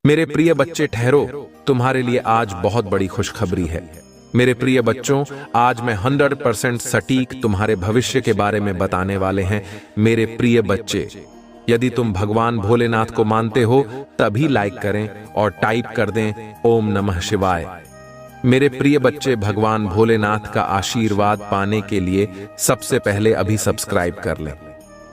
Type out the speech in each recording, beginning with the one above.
मेरे प्रिय बच्चे ठहरो, तुम्हारे लिए आज बहुत बड़ी खुशखबरी है। मेरे प्रिय बच्चों, आज मैं 100% सटीक तुम्हारे भविष्य के बारे में बताने वाले हैं। मेरे प्रिय बच्चे, यदि तुम भगवान भोलेनाथ को मानते हो तभी लाइक करें और टाइप कर दें ओम नमः शिवाय। मेरे प्रिय बच्चे, भगवान भोलेनाथ का आशीर्वाद पाने के लिए सबसे पहले अभी सब्सक्राइब कर लें।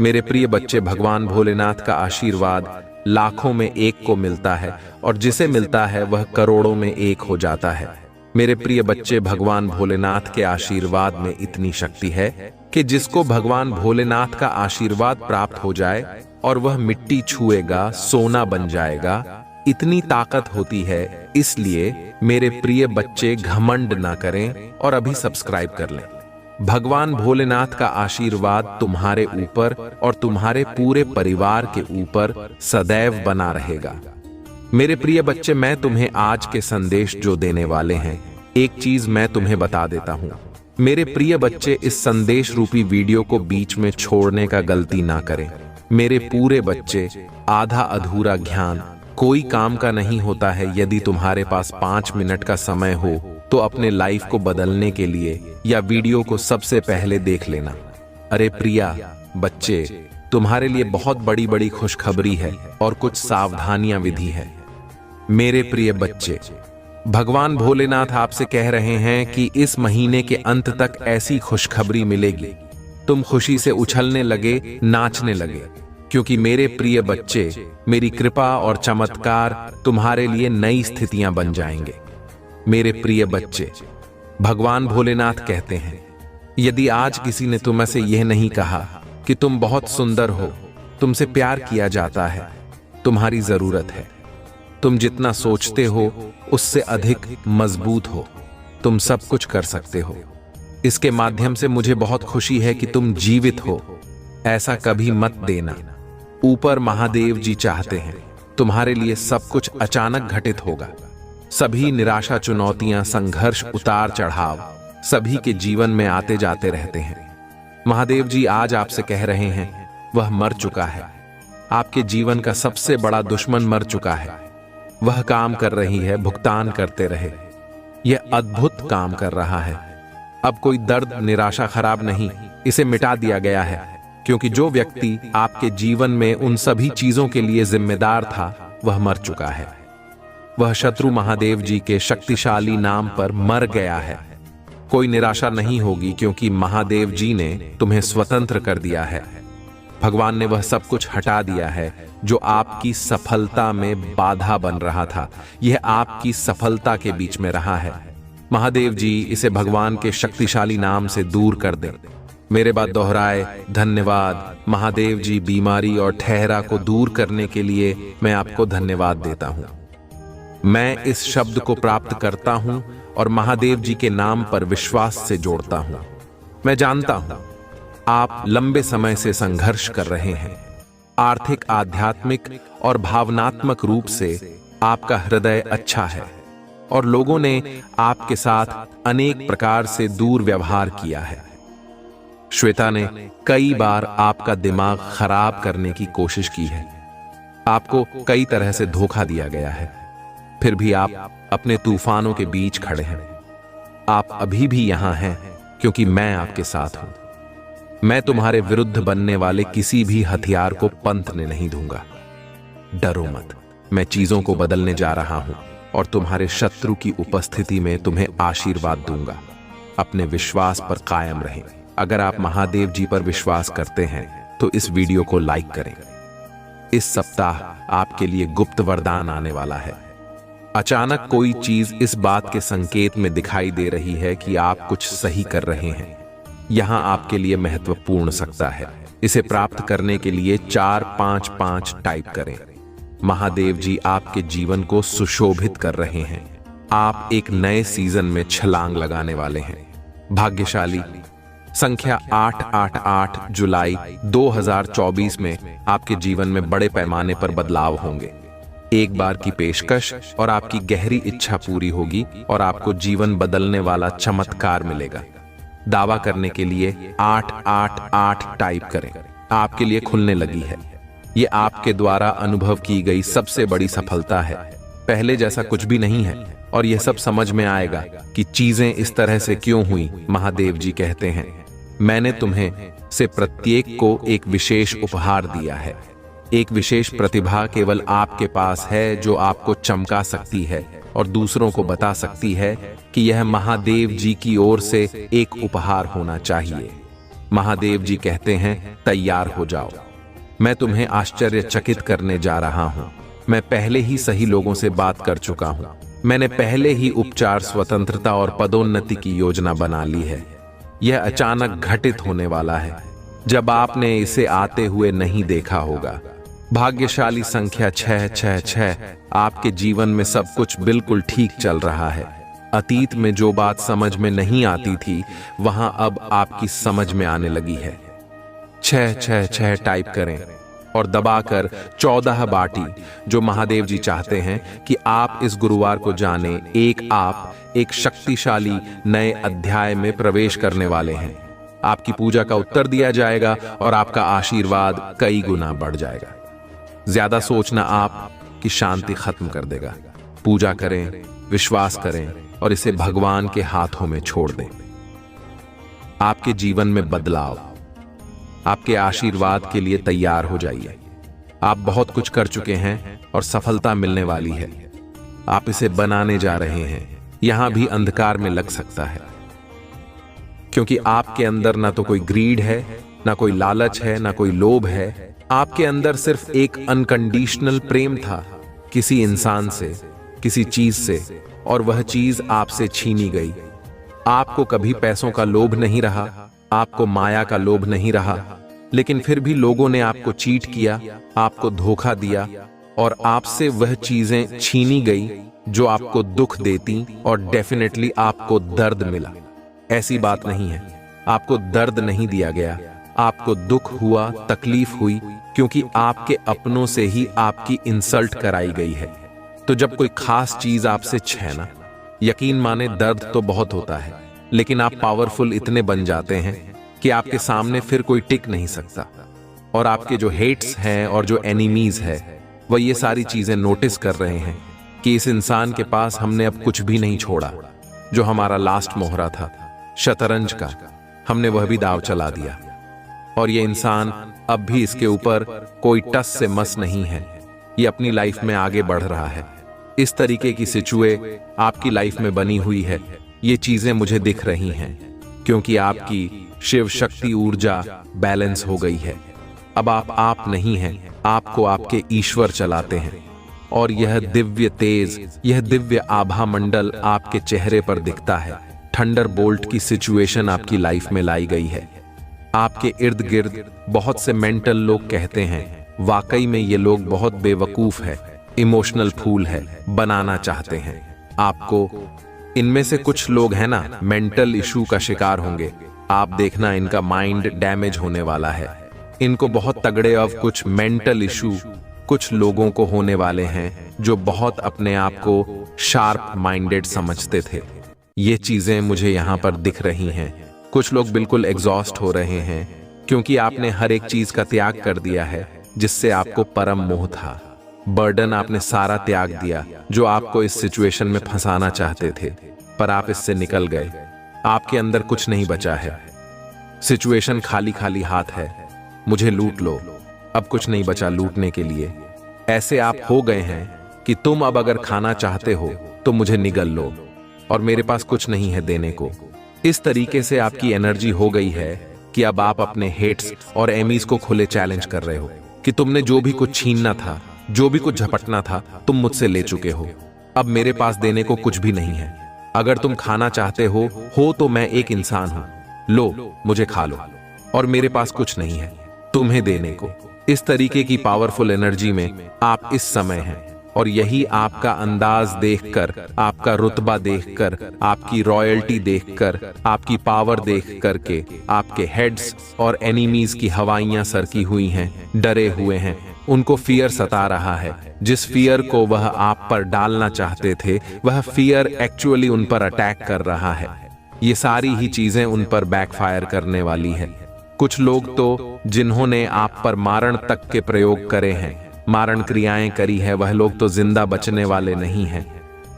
मेरे प्रिय बच्चे, भगवान भोलेनाथ का आशीर्वाद लाखों में एक को मिलता है और जिसे मिलता है वह करोड़ों में एक हो जाता है। मेरे प्रिय बच्चे, भगवान भोलेनाथ के आशीर्वाद में इतनी शक्ति है कि जिसको भगवान भोलेनाथ का आशीर्वाद प्राप्त हो जाए और वह मिट्टी छुएगा सोना बन जाएगा, इतनी ताकत होती है। इसलिए मेरे प्रिय बच्चे, घमंड ना करें और अभी सब्सक्राइब कर लें। भगवान भोलेनाथ का आशीर्वाद तुम्हारे ऊपर और तुम्हारे पूरे परिवार के ऊपर सदैव बना रहेगा। मेरे प्रिय बच्चे, मैं तुम्हें आज के संदेश जो देने वाले हैं, एक चीज मैं तुम्हें बता देता हूं। मेरे प्रिय बच्चे, इस संदेश रूपी वीडियो को बीच में छोड़ने का गलती ना करें। मेरे पूरे बच्चे, आधा अधूरा ज्ञान कोई काम का नहीं होता है। यदि तुम्हारे पास 5 मिनट का समय हो तो अपने लाइफ को बदलने के लिए या वीडियो को सबसे पहले देख लेना। अरे प्रिया बच्चे, तुम्हारे लिए बहुत बड़ी बड़ी खुशखबरी है और कुछ सावधानियां विधि है। मेरे प्रिय बच्चे, भगवान भोलेनाथ आपसे कह रहे हैं कि इस महीने के अंत तक ऐसी खुशखबरी मिलेगी, तुम खुशी से उछलने लगे, नाचने लगे, क्योंकि मेरे प्रिय बच्चे, मेरी कृपा और चमत्कार तुम्हारे लिए नई स्थितियां बन जाएंगे। मेरे प्रिय बच्चे, भगवान भोलेनाथ कहते हैं, यदि आज किसी ने तुम्हें से यह नहीं कहा कि तुम बहुत सुंदर हो, तुमसे प्यार किया जाता है, तुम्हारी जरूरत है, तुम जितना सोचते हो उससे अधिक मजबूत हो, तुम सब कुछ कर सकते हो, इसके माध्यम से मुझे बहुत खुशी है कि तुम जीवित हो, ऐसा कभी मत देना। ऊपर महादेव जी चाहते हैं तुम्हारे लिए सब कुछ अचानक घटित होगा। सभी निराशा, चुनौतियां, संघर्ष, उतार चढ़ाव सभी के जीवन में आते जाते रहते हैं। महादेव जी आज आपसे कह रहे हैं वह मर चुका है, आपके जीवन का सबसे बड़ा दुश्मन मर चुका है। वह काम कर रही है, भुगतान करते रहे, यह अद्भुत काम कर रहा है। अब कोई दर्द, निराशा खराब नहीं, इसे मिटा दिया गया है, क्योंकि जो व्यक्ति आपके जीवन में उन सभी चीजों के लिए जिम्मेदार था वह मर चुका है। वह शत्रु महादेव जी के शक्तिशाली नाम पर मर गया है। कोई निराशा नहीं होगी, क्योंकि महादेव जी ने तुम्हें स्वतंत्र कर दिया है। भगवान ने वह सब कुछ हटा दिया है जो आपकी सफलता में बाधा बन रहा था। यह आपकी सफलता के बीच में रहा है। महादेव जी इसे भगवान के शक्तिशाली नाम से दूर कर दें। मेरे बात दोहराए, धन्यवाद महादेव जी। बीमारी और ठहरा को दूर करने के लिए मैं आपको धन्यवाद देता हूं। मैं इस शब्द को प्राप्त करता हूं और महादेव जी के नाम पर विश्वास से जोड़ता हूं। मैं जानता हूं आप लंबे समय से संघर्ष कर रहे हैं। आर्थिक, आध्यात्मिक और भावनात्मक रूप से आपका हृदय अच्छा है और लोगों ने आपके साथ अनेक प्रकार से दूर व्यवहार किया है। श्वेता ने कई बार आपका दिमाग खराब करने की कोशिश की है। आपको कई तरह से धोखा दिया गया है, फिर भी आप अपने तूफानों के बीच खड़े हैं। आप अभी भी यहां हैं क्योंकि मैं आपके साथ हूं। मैं तुम्हारे विरुद्ध बनने वाले किसी भी हथियार को पंतने नहीं दूंगा। डरो मत, मैं चीजों को बदलने जा रहा हूं और तुम्हारे शत्रु की उपस्थिति में तुम्हें आशीर्वाद दूंगा। अपने विश्वास पर कायम रहें। अगर आप महादेव जी पर विश्वास करते हैं तो इस वीडियो को लाइक करें। इस सप्ताह आपके लिए गुप्त वरदान आने वाला है। अचानक कोई चीज इस बात के संकेत में दिखाई दे रही है कि आप कुछ सही कर रहे हैं। यहां आपके लिए महत्वपूर्ण सकता है। इसे प्राप्त करने के लिए 455 टाइप करें। महादेव जी आपके जीवन को सुशोभित कर रहे हैं। आप एक नए सीजन में छलांग लगाने वाले हैं। भाग्यशाली संख्या 888 जुलाई 2024 में आपके जीवन में बड़े पैमाने पर बदलाव होंगे। एक बार की पेशकश और आपकी गहरी इच्छा पूरी होगी और आपको जीवन बदलने वाला चमत्कार मिलेगा। दावा करने के लिए 888 टाइप करें। आपके लिए खुलने लगी है। ये आपके द्वारा अनुभव की गई सबसे बड़ी सफलता है। पहले जैसा कुछ भी नहीं है और यह सब समझ में आएगा कि चीजें इस तरह से क्यों हुई। महादेव जी कहते हैं, मैंने तुम्हें से प्रत्येक को एक विशेष उपहार दिया है। एक विशेष प्रतिभा केवल आपके पास है जो आपको चमका सकती है और दूसरों को बता सकती है कि यह महादेव जी की ओर से एक उपहार होना चाहिए। महादेव जी कहते हैं, तैयार हो जाओ, मैं तुम्हें आश्चर्यचकित करने जा रहा हूं। मैं पहले ही सही लोगों से बात कर चुका हूं। मैंने पहले ही उपचार, स्वतंत्रता और पदोन्नति की योजना बना ली है। यह अचानक घटित होने वाला है जब आपने इसे आते हुए नहीं देखा होगा। भाग्यशाली संख्या 666। आपके जीवन में सब कुछ बिल्कुल ठीक चल रहा है। अतीत में जो बात समझ में नहीं आती थी वहां अब आपकी समझ में आने लगी है। 666 टाइप करें और दबाकर 14 बाटी, जो महादेव जी चाहते हैं कि आप इस गुरुवार को जाने। आप एक शक्तिशाली नए अध्याय में प्रवेश करने वाले हैं। आपकी पूजा का उत्तर दिया जाएगा और आपका आशीर्वाद कई गुना बढ़ जाएगा। ज्यादा सोचना आपकी शांति खत्म कर देगा। पूजा करें, विश्वास करें और इसे भगवान के हाथों में छोड़ दें। आपके जीवन में बदलाव, आपके आशीर्वाद के लिए तैयार हो जाइए। आप बहुत कुछ कर चुके हैं और सफलता मिलने वाली है। आप इसे बनाने जा रहे हैं। यहां भी अंधकार में लग सकता है क्योंकि आपके अंदर ना तो कोई ग्रीड है, ना कोई लालच है, ना कोई लोभ है। आपके अंदर सिर्फ एक अनकंडीशनल प्रेम था किसी इंसान से, किसी चीज से, और वह चीज आपसे छीनी गई। आपको कभी पैसों का लोभ नहीं रहा, आपको माया का लोभ नहीं रहा, लेकिन फिर भी लोगों ने आपको चीट किया, आपको धोखा दिया और आपसे वह चीजें छीनी गई जो आपको दुख देती और डेफिनेटली आपको दर्द मिला। ऐसी बात नहीं है, आपको दर्द नहीं दिया गया, आपको दुख हुआ, तकलीफ हुई, क्योंकि आपके अपनों से ही आपकी इंसल्ट कराई गई है। तो जब कोई खास चीज आपसे छीना, यकीन माने दर्द तो बहुत होता है, लेकिन आप पावरफुल इतने बन जाते हैं कि आपके सामने फिर कोई टिक नहीं सकता। और आपके जो हेट्स हैं और जो एनिमीज है वह ये सारी चीजें नोटिस कर रहे हैं कि इस इंसान के पास हमने अब कुछ भी नहीं छोड़ा। जो हमारा लास्ट मोहरा था शतरंज का, हमने वह भी दाव चला दिया और ये इंसान अब भी इसके ऊपर कोई टस से मस नहीं है। ये अपनी लाइफ में आगे बढ़ रहा है। इस तरीके की सिचुए आपकी लाइफ में बनी हुई है। ये चीजें मुझे दिख रही हैं क्योंकि आपकी शिव शक्ति ऊर्जा बैलेंस हो गई है। अब आप नहीं हैं, आपको आपके ईश्वर चलाते हैं और यह दिव्य तेज, यह दिव्य आभा मंडल आपके चेहरे पर दिखता है। थंडर बोल्ट की सिचुएशन आपकी लाइफ में लाई गई है। आपके इर्द गिर्द बहुत से मेंटल लोग कहते हैं, वाकई में ये लोग बहुत बेवकूफ है, इमोशनल फूल है, बनाना चाहते हैं आपको। इनमें से कुछ लोग हैं ना, मेंटल इशू का शिकार होंगे। आप देखना, इनका माइंड डैमेज होने वाला है। इनको बहुत तगड़े अब कुछ मेंटल इशू कुछ लोगों को होने वाले हैं जो बहुत अपने आप को शार्प माइंडेड समझते थे। ये चीजें मुझे यहाँ पर दिख रही हैं। कुछ लोग बिल्कुल एग्जॉस्ट हो रहे हैं क्योंकि आपने हर एक चीज का त्याग कर दिया है जिससे आपको परम मोह था। बर्डन आपने सारा त्याग दिया जो आपको इस सिचुएशन में फंसाना चाहते थे, पर आप इससे निकल गए। आपके अंदर कुछ नहीं बचा है। सिचुएशन खाली खाली हाथ है। मुझे लूट लो, अब कुछ नहीं बचा लूटने के लिए। ऐसे आप हो गए हैं कि तुम अब अगर खाना चाहते हो तो मुझे निगल लो और मेरे पास कुछ नहीं है देने को। इस तरीके से आपकी एनर्जी हो गई है कि अब आप अपने हेट्स और एमीज को खुले चैलेंज कर रहे हो कि तुमने जो भी कुछ छीनना था, जो भी कुछ झपटना था, तुम मुझसे ले चुके हो। अब मेरे पास देने को कुछ भी नहीं है। अगर तुम खाना चाहते हो तो मैं एक इंसान हूं, लो मुझे खा लो, और मेरे पास कुछ नहीं है तुम्हें देने को। इस तरीके की पावरफुल एनर्जी में आप इस समय हैं और यही आपका अंदाज देखकर, आपका रुतबा देखकर, आपकी रॉयल्टी देखकर, आपकी पावर देख करके आपके हेड्स और एनिमीज की हवाइयां सरकी हुई हैं, डरे हुए हैं। उनको फियर सता रहा है। जिस फियर को वह आप पर डालना चाहते थे वह फियर एक्चुअली उन पर अटैक कर रहा है। ये सारी ही चीजें उन पर बैकफायर करने वाली है। कुछ लोग तो जिन्होंने आप पर मारण तक के प्रयोग करे हैं, मारण क्रियाएं करी है, वह लोग तो जिंदा बचने वाले नहीं हैं।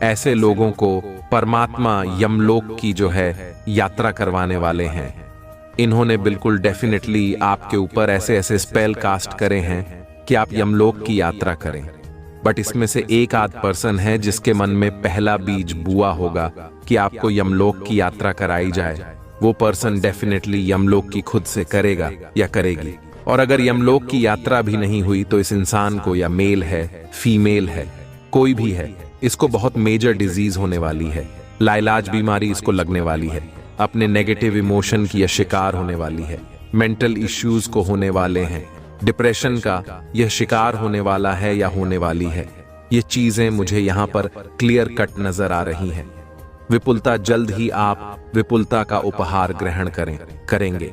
ऐसे लोगों को परमात्मा यमलोक की जो है यात्रा करवाने वाले हैं। इन्होंने बिल्कुल डेफिनेटली आपके ऊपर ऐसे ऐसे स्पेल कास्ट करे हैं कि आप यमलोक की यात्रा करें। बट इसमें से एक आध पर्सन है जिसके मन में पहला बीज बुआ होगा कि आपको यमलोक की यात्रा कराई जाए। वो पर्सन डेफिनेटली यमलोक की खुद से करेगा या करेगी। और अगर यमलोक की यात्रा भी नहीं हुई तो इस इंसान को, या मेल है फीमेल है कोई भी है, इसको बहुत मेजर डिजीज होने वाली है, लाइलाज बीमारी इसको लगने वाली है, अपने नेगेटिव इमोशन की यह शिकार होने वाली है, मेंटल इश्यूज को होने वाले हैं, डिप्रेशन का यह शिकार होने वाला है या होने वाली है। ये चीजें मुझे यहाँ पर क्लियर कट नजर आ रही हैं। विपुलता, जल्द ही आप विपुलता का उपहार ग्रहण करेंगे।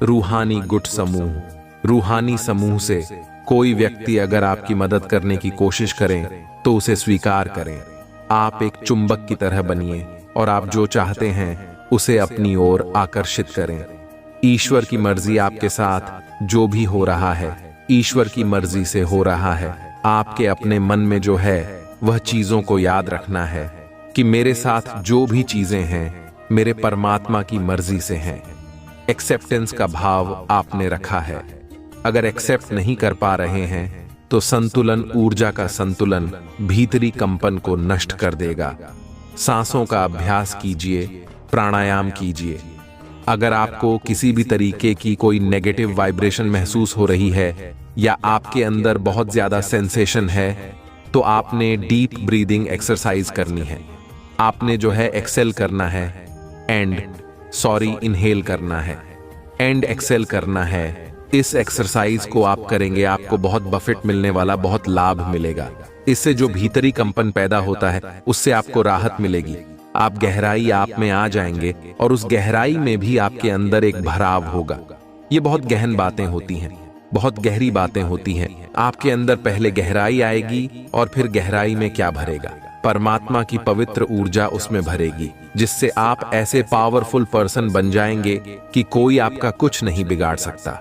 रूहानी गुट समूह, रूहानी समूह से कोई व्यक्ति अगर आपकी मदद करने की कोशिश करें तो उसे स्वीकार करें। आप एक चुंबक की तरह बनिए और आप जो चाहते हैं उसे अपनी ओर आकर्षित करें। ईश्वर की मर्जी आपके साथ जो भी हो रहा है, ईश्वर की मर्जी से हो रहा है। आपके अपने मन में जो है वह चीजों को याद रखना है कि मेरे साथ जो भी चीजें हैं मेरे परमात्मा की मर्जी से हैं। एक्सेप्टेंस का भाव आपने रखा है। अगर एक्सेप्ट नहीं कर पा रहे हैं तो संतुलन, ऊर्जा का संतुलन भीतरी कंपन को नष्ट कर देगा। सांसों का अभ्यास कीजिए, प्राणायाम कीजिए। अगर आपको किसी भी तरीके की कोई नेगेटिव वाइब्रेशन महसूस हो रही है या आपके अंदर बहुत ज्यादा सेंसेशन है तो आपने डीप ब्रीदिंग एक्सरसाइज करनी है। आपने जो है एक्सेल करना है इनहेल करना है, एक्सेल करना है। इस एक्सरसाइज को आप करेंगे, आपको बहुत बफेट मिलने वाला, बहुत लाभ मिलेगा। इससे जो भीतरी कंपन पैदा होता है उससे आपको राहत मिलेगी। आप गहराई आप में आ जाएंगे और उस गहराई में भी आपके अंदर एक भराव होगा। ये बहुत गहन बातें होती हैं, बहुत गहरी बातें होती हैं। आपके अंदर पहले गहराई आएगी और फिर गहराई में क्या भरेगा? परमात्मा की पवित्र ऊर्जा उसमें भरेगी, जिससे आप ऐसे पावरफुल पर्सन बन जाएंगे कि कोई आपका कुछ नहीं बिगाड़ सकता।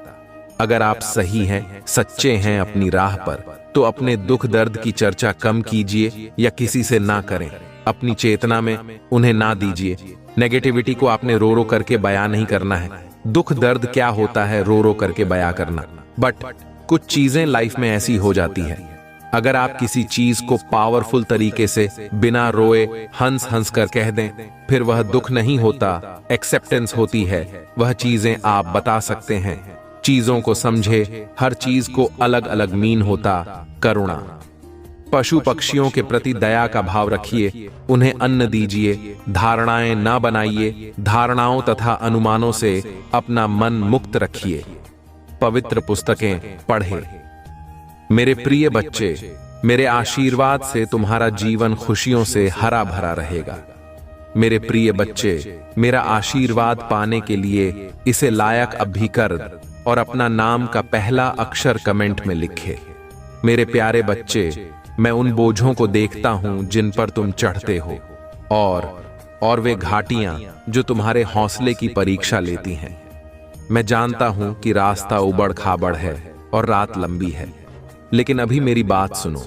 अगर आप सही हैं, सच्चे हैं अपनी राह पर, तो अपने दुख दर्द की चर्चा कम कीजिए या किसी से ना करें। अपनी चेतना में उन्हें ना दीजिए। नेगेटिविटी को आपने रो रो करके बयां नहीं करना है। दुख दर्द क्या होता है रो रो करके बयां करना। बट कुछ चीजें लाइफ में ऐसी हो जाती है, अगर आप किसी चीज को पावरफुल तरीके से बिना रोए हंस हंस कर कह दें, फिर वह दुख नहीं होता, एक्सेप्टेंस होती है। वह चीजें आप बता सकते हैं। चीजों को समझे, हर चीज को अलग अलग मीन होता। करुणा, पशु पक्षियों के प्रति दया का भाव रखिए, उन्हें अन्न दीजिए। धारणाएं ना बनाइए, धारणाओं तथा अनुमानों से अपना मन मुक्त रखिए। पवित्र पुस्तकें पढ़ें। मेरे प्रिय बच्चे, मेरे आशीर्वाद से तुम्हारा जीवन खुशियों से हरा भरा रहेगा। मेरे प्रिय बच्चे, मेरा आशीर्वाद पाने के लिए इसे लायक अभिकर्द और अपना नाम का पहला अक्षर कमेंट में लिखे। मेरे प्यारे बच्चे, मैं उन बोझों को देखता हूं जिन पर तुम चढ़ते हो और वे घाटियां जो तुम्हारे हौसले की परीक्षा लेती हैं। मैं जानता हूं कि रास्ता उबड़ खाबड़ है और रात लंबी है, लेकिन अभी मेरी बात सुनो,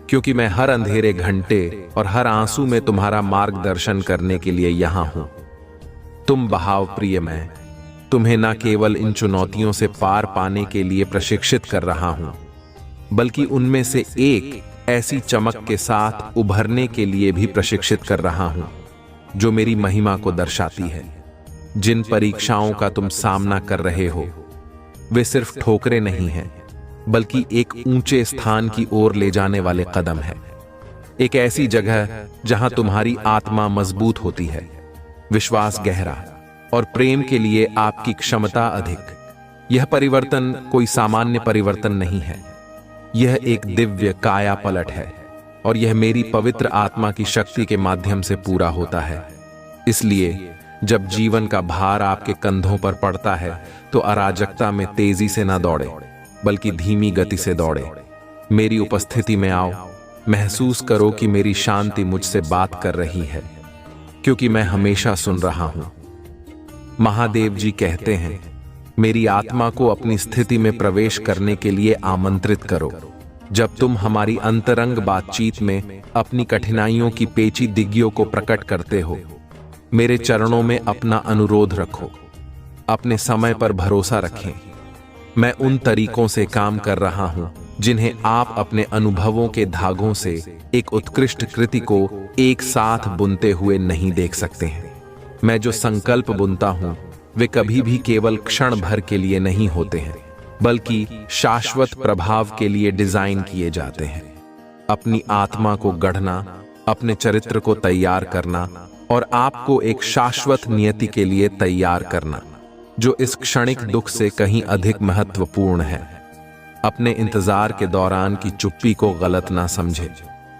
क्योंकि मैं हर अंधेरे घंटे और हर आंसू में तुम्हारा मार्गदर्शन करने के लिए यहां हूं। तुम बहाव प्रिय, मैं तुम्हें न केवल इन चुनौतियों से पार पाने के लिए प्रशिक्षित कर रहा हूं, बल्कि उनमें से एक ऐसी चमक के साथ उभरने के लिए भी प्रशिक्षित कर रहा हूं जो मेरी महिमा को दर्शाती है। जिन परीक्षाओं का तुम सामना कर रहे हो वे सिर्फ ठोकरें नहीं हैं, बल्कि एक ऊंचे स्थान की ओर ले जाने वाले कदम है। एक ऐसी जगह जहां तुम्हारी आत्मा मजबूत होती है, विश्वास गहरा और प्रेम के लिए आपकी क्षमता अधिक। यह परिवर्तन कोई सामान्य परिवर्तन नहीं है, यह एक दिव्य काया पलट है और यह मेरी पवित्र आत्मा की शक्ति के माध्यम से पूरा होता है। इसलिए जब जीवन का भार आपके कंधों पर पड़ता है तो अराजकता में तेजी से ना दौड़े, बल्कि धीमी गति से दौड़े। मेरी उपस्थिति में आओ, महसूस करो कि मेरी शांति मुझसे बात कर रही है, क्योंकि मैं हमेशा सुन रहा हूं। महादेव जी कहते हैं, मेरी आत्मा को अपनी स्थिति में प्रवेश करने के लिए आमंत्रित करो। जब तुम हमारी अंतरंग बातचीत में अपनी कठिनाइयों की पेचीदगियों को प्रकट करते हो, मेरे चरणों में अपना अनुरोध रखो। अपने समय पर भरोसा रखें। मैं उन तरीकों से काम कर रहा हूं जिन्हें आप अपने अनुभवों के धागों से एक उत्कृष्ट कृति को एक साथ बुनते हुए नहीं देख सकते हैं। मैं जो संकल्प बुनता हूं वे कभी भी केवल क्षण भर के लिए नहीं होते हैं, बल्कि शाश्वत प्रभाव के लिए डिजाइन किए जाते हैं। अपनी आत्मा को गढ़ना, अपने चरित्र को तैयार करना और आपको एक शाश्वत नियति के लिए तैयार करना, जो इस क्षणिक दुख से कहीं अधिक महत्वपूर्ण है। अपने इंतजार के दौरान की चुप्पी को गलत ना समझे।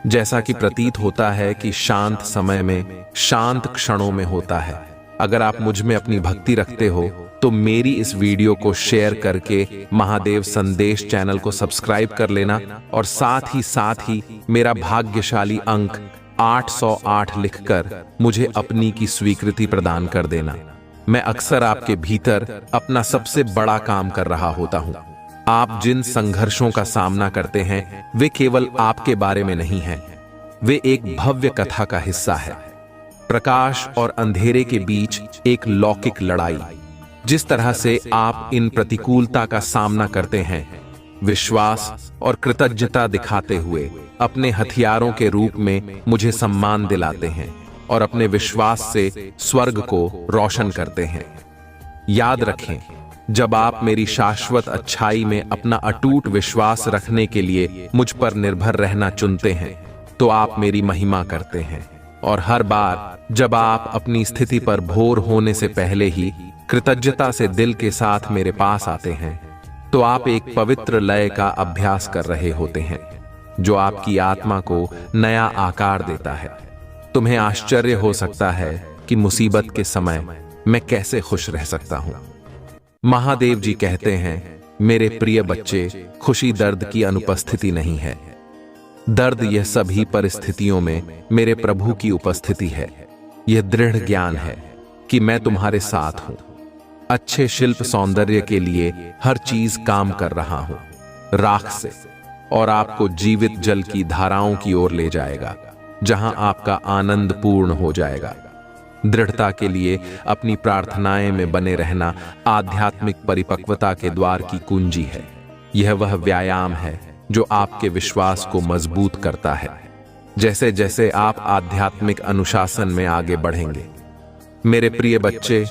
जैसा कि प्रतीत होता है कि शांत समय में शांत क्षणों में होता है। अगर आप मुझ में अपनी भक्ति रखते हो तो मेरी इस वीडियो को शेयर करके महादेव संदेश चैनल को सब्सक्राइब कर लेना और साथ ही मेरा भाग्यशाली अंक 808 लिखकर मुझे अपनी की स्वीकृति प्रदान कर देना। मैं अक्सर आपके भीतर अपना सबसे बड़ा काम कर रहा होता हूं। आप जिन संघर्षों का सामना करते हैं वे केवल आपके बारे में नहीं हैं, वे एक भव्य कथा का हिस्सा है। प्रकाश और अंधेरे के बीच एक लौकिक लड़ाई। जिस तरह से आप इन प्रतिकूलता का सामना करते हैं, विश्वास और कृतज्ञता दिखाते हुए अपने हथियारों के रूप में मुझे सम्मान दिलाते हैं और अपने विश्वास से स्वर्ग को रोशन करते हैं। याद रखें, जब आप मेरी शाश्वत अच्छाई में अपना अटूट विश्वास रखने के लिए मुझ पर निर्भर रहना चुनते हैं, तो आप मेरी महिमा करते हैं। और हर बार जब आप अपनी स्थिति पर भोर होने से पहले ही कृतज्ञता से दिल के साथ मेरे पास आते हैं, तो आप एक पवित्र लय का अभ्यास कर रहे होते हैं, जो आपकी आत्मा को नया आकार देता है। तुम्हें आश्चर्य हो सकता है कि मुसीबत के समय मैं कैसे खुश रह सकता हूं। महादेव जी कहते हैं, मेरे प्रिय बच्चे, खुशी दर्द की अनुपस्थिति नहीं है। दर्द यह सभी परिस्थितियों में मेरे प्रभु की उपस्थिति है। यह दृढ़ ज्ञान है कि मैं तुम्हारे साथ हूं। अच्छे शिल्प सौंदर्य के लिए हर चीज काम कर रहा हूं, राख से, और आपको जीवित जल की धाराओं की ओर ले जाएगा, जहां आपका आनंद पूर्ण हो जाएगा। दृढ़ता के लिए अपनी प्रार्थनाएं में बने रहना आध्यात्मिक परिपक्वता के द्वार की कुंजी है। यह वह व्यायाम है जो आपके विश्वास को मजबूत करता है। जैसे जैसे आप आध्यात्मिक अनुशासन में आगे बढ़ेंगे, मेरे प्रिय बच्चे,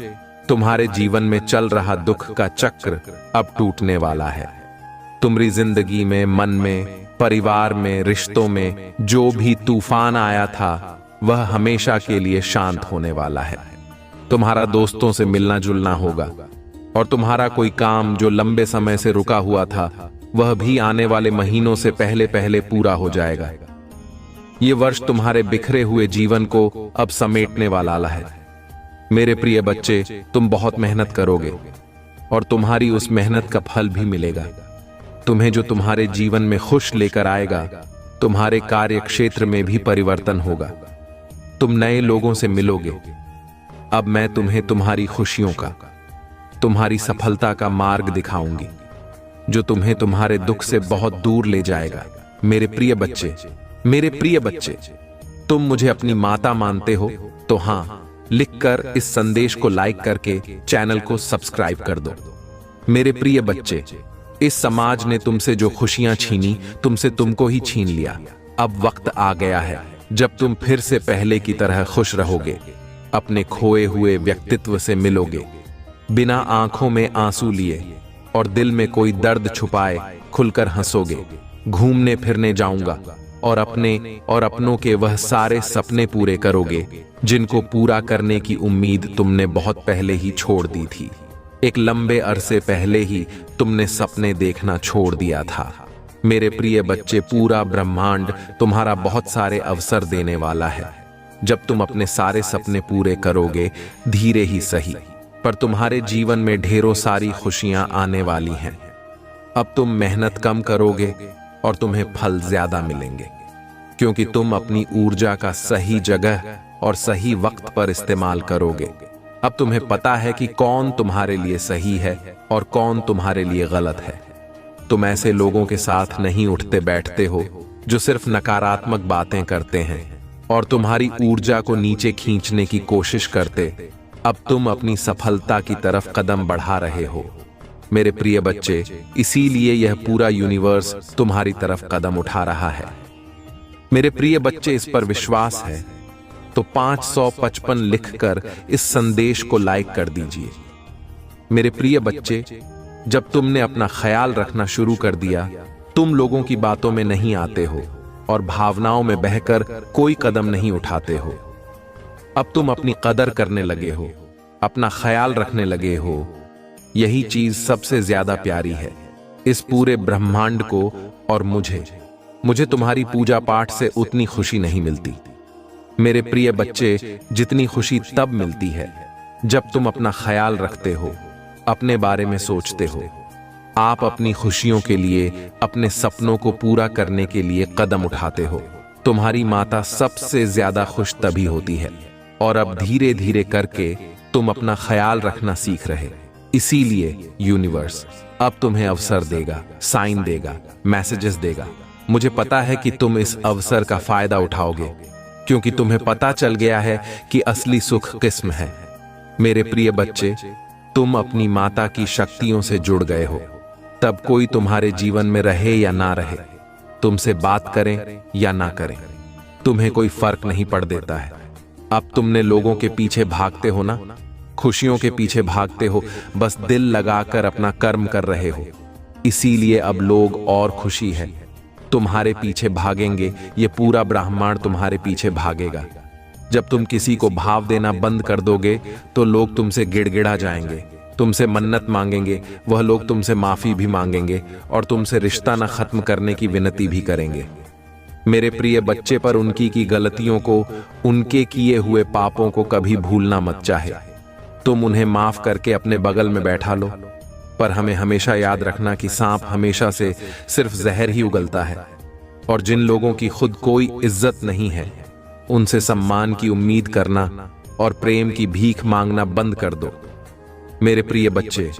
तुम्हारे जीवन में चल रहा दुख का चक्र अब टूटने वाला है। तुम्हारी जिंदगी में, मन में, परिवार में, रिश्तों में जो भी तूफान आया था वह हमेशा के लिए शांत होने वाला है। तुम्हारा दोस्तों से मिलना जुलना होगा और तुम्हारा कोई काम जो लंबे समय से रुका हुआ था वह भी आने वाले महीनों से पहले पहले पूरा हो जाएगा। ये वर्ष तुम्हारे बिखरे हुए जीवन को अब समेटने वाला है। मेरे प्रिय बच्चे, तुम बहुत मेहनत करोगे और तुम्हारी उस मेहनत का फल भी मिलेगा। तुम्हें जो तुम्हारे जीवन में खुश लेकर आएगा, तुम्हारे कार्य क्षेत्र में भी परिवर्तन होगा। तुम नए लोगों से मिलोगे। अब मैं तुम्हें तुम्हारी खुशियों का, तुम्हारी सफलता का मार्ग दिखाऊंगी, जो तुम्हें तुम्हारे दुख से बहुत दूर ले जाएगा। मेरे प्रिय बच्चे, मेरे प्रिय बच्चे, तुम मुझे अपनी माता मानते हो तो हां लिखकर इस संदेश को लाइक करके चैनल को सब्सक्राइब कर दो। मेरे प्रिय बच्चे, इस समाज ने तुमसे जो खुशियां छीनी, तुमसे तुमको ही छीन लिया। अब वक्त आ गया है जब तुम फिर से पहले की तरह खुश रहोगे, अपने खोए हुए व्यक्तित्व से मिलोगे, बिना आंखों में आंसू लिए और दिल में कोई दर्द छुपाए खुलकर हंसोगे। घूमने फिरने जाऊंगा और अपने और अपनों के वह सारे सपने पूरे करोगे जिनको पूरा करने की उम्मीद तुमने बहुत पहले ही छोड़ दी थी। एक लंबे अरसे पहले ही तुमने सपने देखना छोड़ दिया था। मेरे प्रिय बच्चे, पूरा ब्रह्मांड तुम्हारा बहुत सारे अवसर देने वाला है। जब तुम अपने सारे सपने पूरे करोगे, धीरे ही सही, पर तुम्हारे जीवन में ढेरों सारी खुशियां आने वाली हैं। अब तुम मेहनत कम करोगे और तुम्हें फल ज्यादा मिलेंगे, क्योंकि तुम अपनी ऊर्जा का सही जगह और सही वक्त पर इस्तेमाल करोगे। अब तुम्हें पता है कि कौन तुम्हारे लिए सही है और कौन तुम्हारे लिए गलत है। तुम ऐसे लोगों के साथ नहीं उठते बैठते हो जो सिर्फ नकारात्मक बातें करते हैं और तुम्हारी ऊर्जा को नीचे खींचने की कोशिश करते। अब तुम अपनी सफलता की तरफ कदम बढ़ा रहे हो मेरे प्रिय बच्चे, इसीलिए यह पूरा यूनिवर्स तुम्हारी तरफ कदम उठा रहा है। मेरे प्रिय बच्चे, इस पर विश्वास है तो 555 लिखकर इस संदेश को लाइक कर दीजिए। मेरे प्रिय बच्चे, जब तुमने अपना ख्याल रखना शुरू कर दिया, तुम लोगों की बातों में नहीं आते हो और भावनाओं में बहकर कोई कदम नहीं उठाते हो। अब तुम अपनी कदर करने लगे हो, अपना ख्याल रखने लगे हो। यही चीज सबसे ज्यादा प्यारी है इस पूरे ब्रह्मांड को। और मुझे तुम्हारी पूजा पाठ से उतनी खुशी नहीं मिलती मेरे प्रिय बच्चे, जितनी खुशी तब मिलती है जब तुम अपना ख्याल रखते हो, अपने बारे में सोचते हो। आप अपनी खुशियों के लिए, अपने सपनों को पूरा करने के लिए कदम उठाते हो। तुम्हारी माता सबसे ज्यादा खुश तभी होती है और अब धीरे धीरे करके तुम अपना ख्याल रखना सीख रहे। इसीलिए यूनिवर्स अब तुम्हें अवसर देगा, साइन देगा, मैसेजेस देगा। मुझे पता है कि तुम इस अवसर का फायदा उठाओगे क्योंकि तुम्हें पता चल गया है कि असली सुख किस्म है। मेरे प्रिय बच्चे, तुम अपनी माता की शक्तियों से जुड़ गए हो। तब कोई तुम्हारे जीवन में रहे या ना रहे, तुमसे बात करें या ना करें, तुम्हें कोई फर्क नहीं पड़ देता है। अब तुमने लोगों के पीछे भागते हो ना, खुशियों के पीछे भागते हो, बस दिल लगाकर अपना कर्म कर रहे हो। इसीलिए अब लोग और खुशी है, तुम्हारे पीछे भागेंगे। ये पूरा ब्रह्मांड तुम्हारे पीछे भागेगा। जब तुम किसी को भाव देना बंद कर दोगे तो लोग तुमसे गिड़गिड़ा जाएंगे, तुमसे मन्नत मांगेंगे, वह लोग तुमसे माफी भी मांगेंगे और तुमसे रिश्ता न खत्म करने की विनती भी करेंगे। मेरे प्रिय बच्चे, पर उनकी की गलतियों को, उनके किए हुए पापों को कभी भूलना मत चाहे। तुम उन्हें माफ करके अपने बगल में बैठा लो, पर हमें हमेशा याद रखना कि सांप हमेशा से सिर्फ जहर ही उगलता है। और जिन लोगों की खुद कोई इज्जत नहीं है, उनसे सम्मान की उम्मीद करना और प्रेम की भीख मांगना बंद कर दो। मेरे प्रिय बच्चे,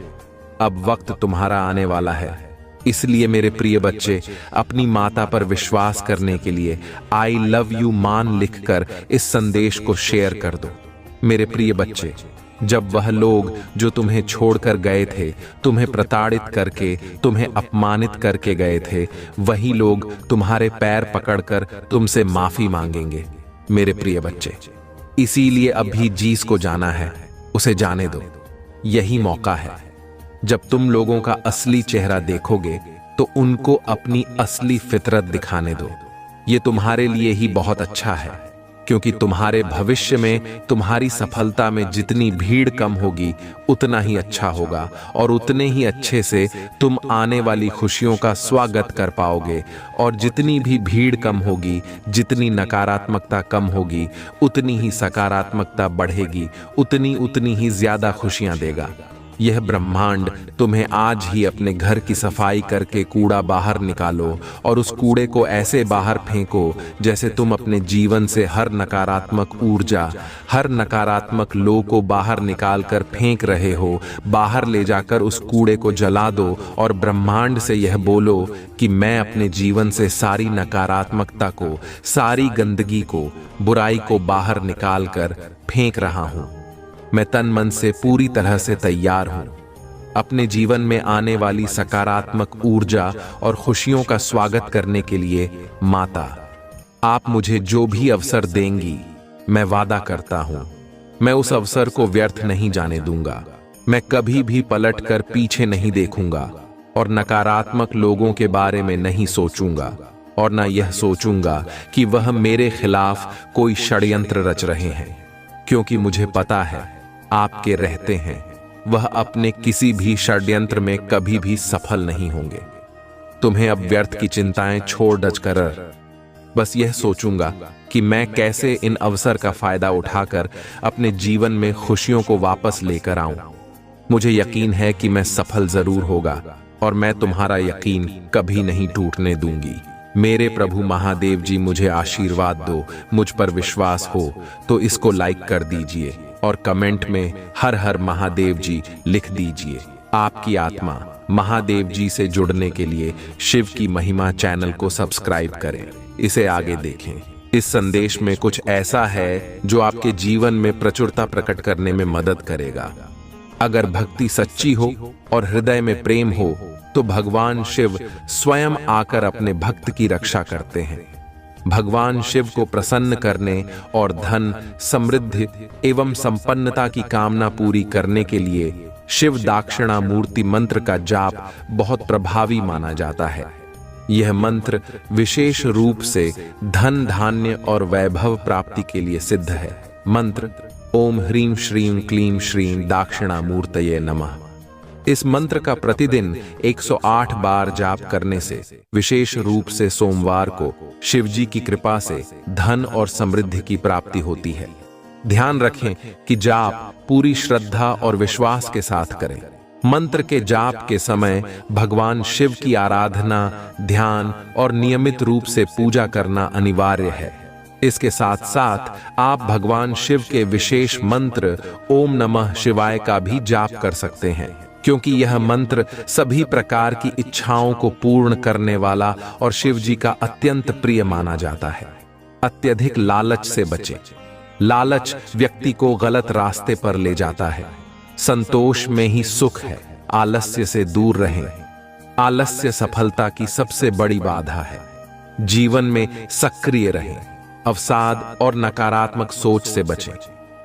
अब वक्त तुम्हारा आने वाला है। इसलिए मेरे प्रिय बच्चे, अपनी माता पर विश्वास करने के लिए आई लव यू मान लिखकर इस संदेश को शेयर कर दो। मेरे प्रिय बच्चे, जब वह लोग जो तुम्हें छोड़कर गए थे, तुम्हें प्रताड़ित करके, तुम्हें अपमानित करके गए थे, वही लोग तुम्हारे पैर पकड़कर तुमसे माफी मांगेंगे। मेरे प्रिय बच्चे, इसीलिए अभी जिस को जाना है उसे जाने दो। यही मौका है। जब तुम लोगों का असली चेहरा देखोगे तो उनको अपनी असली फितरत दिखाने दो। ये तुम्हारे लिए ही बहुत अच्छा है, क्योंकि तुम्हारे भविष्य में, तुम्हारी सफलता में जितनी भीड़ कम होगी उतना ही अच्छा होगा और उतने ही अच्छे से तुम आने वाली खुशियों का स्वागत कर पाओगे। और जितनी भी भीड़ कम होगी, जितनी नकारात्मकता कम होगी, उतनी ही सकारात्मकता बढ़ेगी, उतनी ही ज्यादा खुशियां देगा। यह ब्रह्मांड तुम्हें आज ही अपने घर की सफाई करके कूड़ा बाहर निकालो और उस कूड़े को ऐसे बाहर फेंको जैसे तुम अपने जीवन से हर नकारात्मक ऊर्जा, हर नकारात्मक लो को बाहर निकाल कर फेंक रहे हो। बाहर ले जाकर उस कूड़े को जला दो और ब्रह्मांड से यह बोलो कि मैं अपने जीवन से सारी नकारात्मकता को, सारी गंदगी को, बुराई को बाहर निकाल कर फेंक रहा हूं। मैं तन मन से पूरी तरह से तैयार हूं अपने जीवन में आने वाली सकारात्मक ऊर्जा और खुशियों का स्वागत करने के लिए। माता, आप मुझे जो भी अवसर देंगी, मैं वादा करता हूं मैं उस अवसर को व्यर्थ नहीं जाने दूंगा। मैं कभी भी पलट कर पीछे नहीं देखूंगा और नकारात्मक लोगों के बारे में नहीं सोचूंगा और न यह सोचूंगा कि वह मेरे खिलाफ कोई षड्यंत्र रच रहे हैं, क्योंकि मुझे पता है आपके रहते हैं वह अपने किसी भी षड्यंत्र में कभी भी सफल नहीं होंगे। तुम्हें अब व्यर्थ की चिंताएं छोड़ डचकर बस यह सोचूंगा कि मैं कैसे इन अवसर का फायदा उठाकर अपने जीवन में खुशियों को वापस लेकर आऊं। मुझे यकीन है कि मैं सफल जरूर होगा और मैं तुम्हारा यकीन कभी नहीं टूटने दूंगी। मेरे प्रभु महादेव जी, मुझे आशीर्वाद दो। मुझ पर विश्वास हो तो इसको लाइक कर दीजिए और कमेंट में हर हर महादेव जी लिख दीजिए। आपकी आत्मा महादेव जी से जुड़ने के लिए शिव की महिमा चैनल को सब्सक्राइब करें, इसे आगे देखें। इस संदेश में कुछ ऐसा है जो आपके जीवन में प्रचुरता प्रकट करने में मदद करेगा। अगर भक्ति सच्ची हो और हृदय में प्रेम हो तो भगवान शिव स्वयं आकर अपने भक्त की रक्षा करते हैं। भगवान शिव को प्रसन्न करने और धन, समृद्धि एवं संपन्नता की कामना पूरी करने के लिए शिव दाक्षिणामूर्ति मंत्र का जाप बहुत प्रभावी माना जाता है। यह मंत्र विशेष रूप से धन, धान्य और वैभव प्राप्ति के लिए सिद्ध है। मंत्र ओम ह्रीं श्रीं क्लीं श्रीं दाक्षिणामूर्तये नमः। इस मंत्र का प्रतिदिन 108 बार जाप करने से, विशेष रूप से सोमवार को, शिवजी की कृपा से धन और समृद्धि की प्राप्ति होती है। ध्यान रखें कि जाप पूरी श्रद्धा और विश्वास के साथ करें। मंत्र के जाप के समय भगवान शिव की आराधना, ध्यान और नियमित रूप से पूजा करना अनिवार्य है। इसके साथ साथ आप भगवान शिव के विशेष मंत्र ओम नमः शिवाय का भी जाप कर सकते हैं, क्योंकि यह मंत्र सभी प्रकार की इच्छाओं को पूर्ण करने वाला और शिव जी का अत्यंत प्रिय माना जाता है। अत्यधिक लालच से बचें। लालच व्यक्ति को गलत रास्ते पर ले जाता है। संतोष में ही सुख है। आलस्य से दूर रहें। आलस्य सफलता की सबसे बड़ी बाधा है। जीवन में सक्रिय रहें। अवसाद और नकारात्मक सोच से बचें।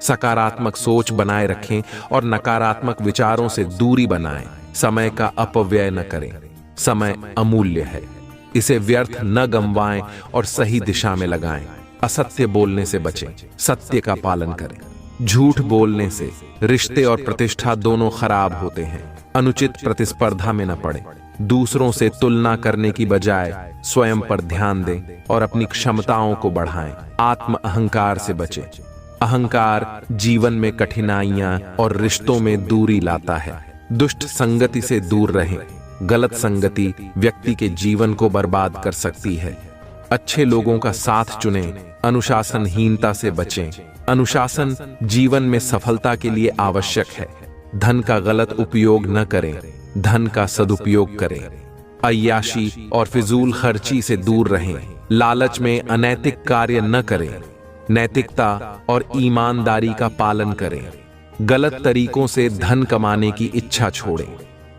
सकारात्मक सोच बनाए रखें और नकारात्मक विचारों से दूरी बनाएं। समय का अपव्यय न करें। समय अमूल्य है, इसे व्यर्थ न गंवाएं और सही दिशा में लगाएं। असत्य बोलने से बचें, सत्य का पालन करें। झूठ बोलने से रिश्ते और प्रतिष्ठा दोनों खराब होते हैं। अनुचित प्रतिस्पर्धा में न पड़े। दूसरों से तुलना करने की बजाय स्वयं पर ध्यान दें और अपनी क्षमताओं को बढ़ाएं। आत्म अहंकार से बचें। अहंकार जीवन में कठिनाइयां और रिश्तों में दूरी लाता है। दुष्ट संगति से दूर रहें। गलत संगति व्यक्ति के जीवन को बर्बाद कर सकती है। अच्छे लोगों का साथ चुनें। अनुशासनहीनता से बचें। अनुशासन जीवन में सफलता के लिए आवश्यक है। धन का गलत उपयोग न करें, धन का सदुपयोग करें। अय्याशी और फिजूल खर्ची से दूर रहें। लालच में अनैतिक कार्य न करें। नैतिकता और ईमानदारी का पालन करें। गलत तरीकों से धन कमाने की इच्छा छोड़ें।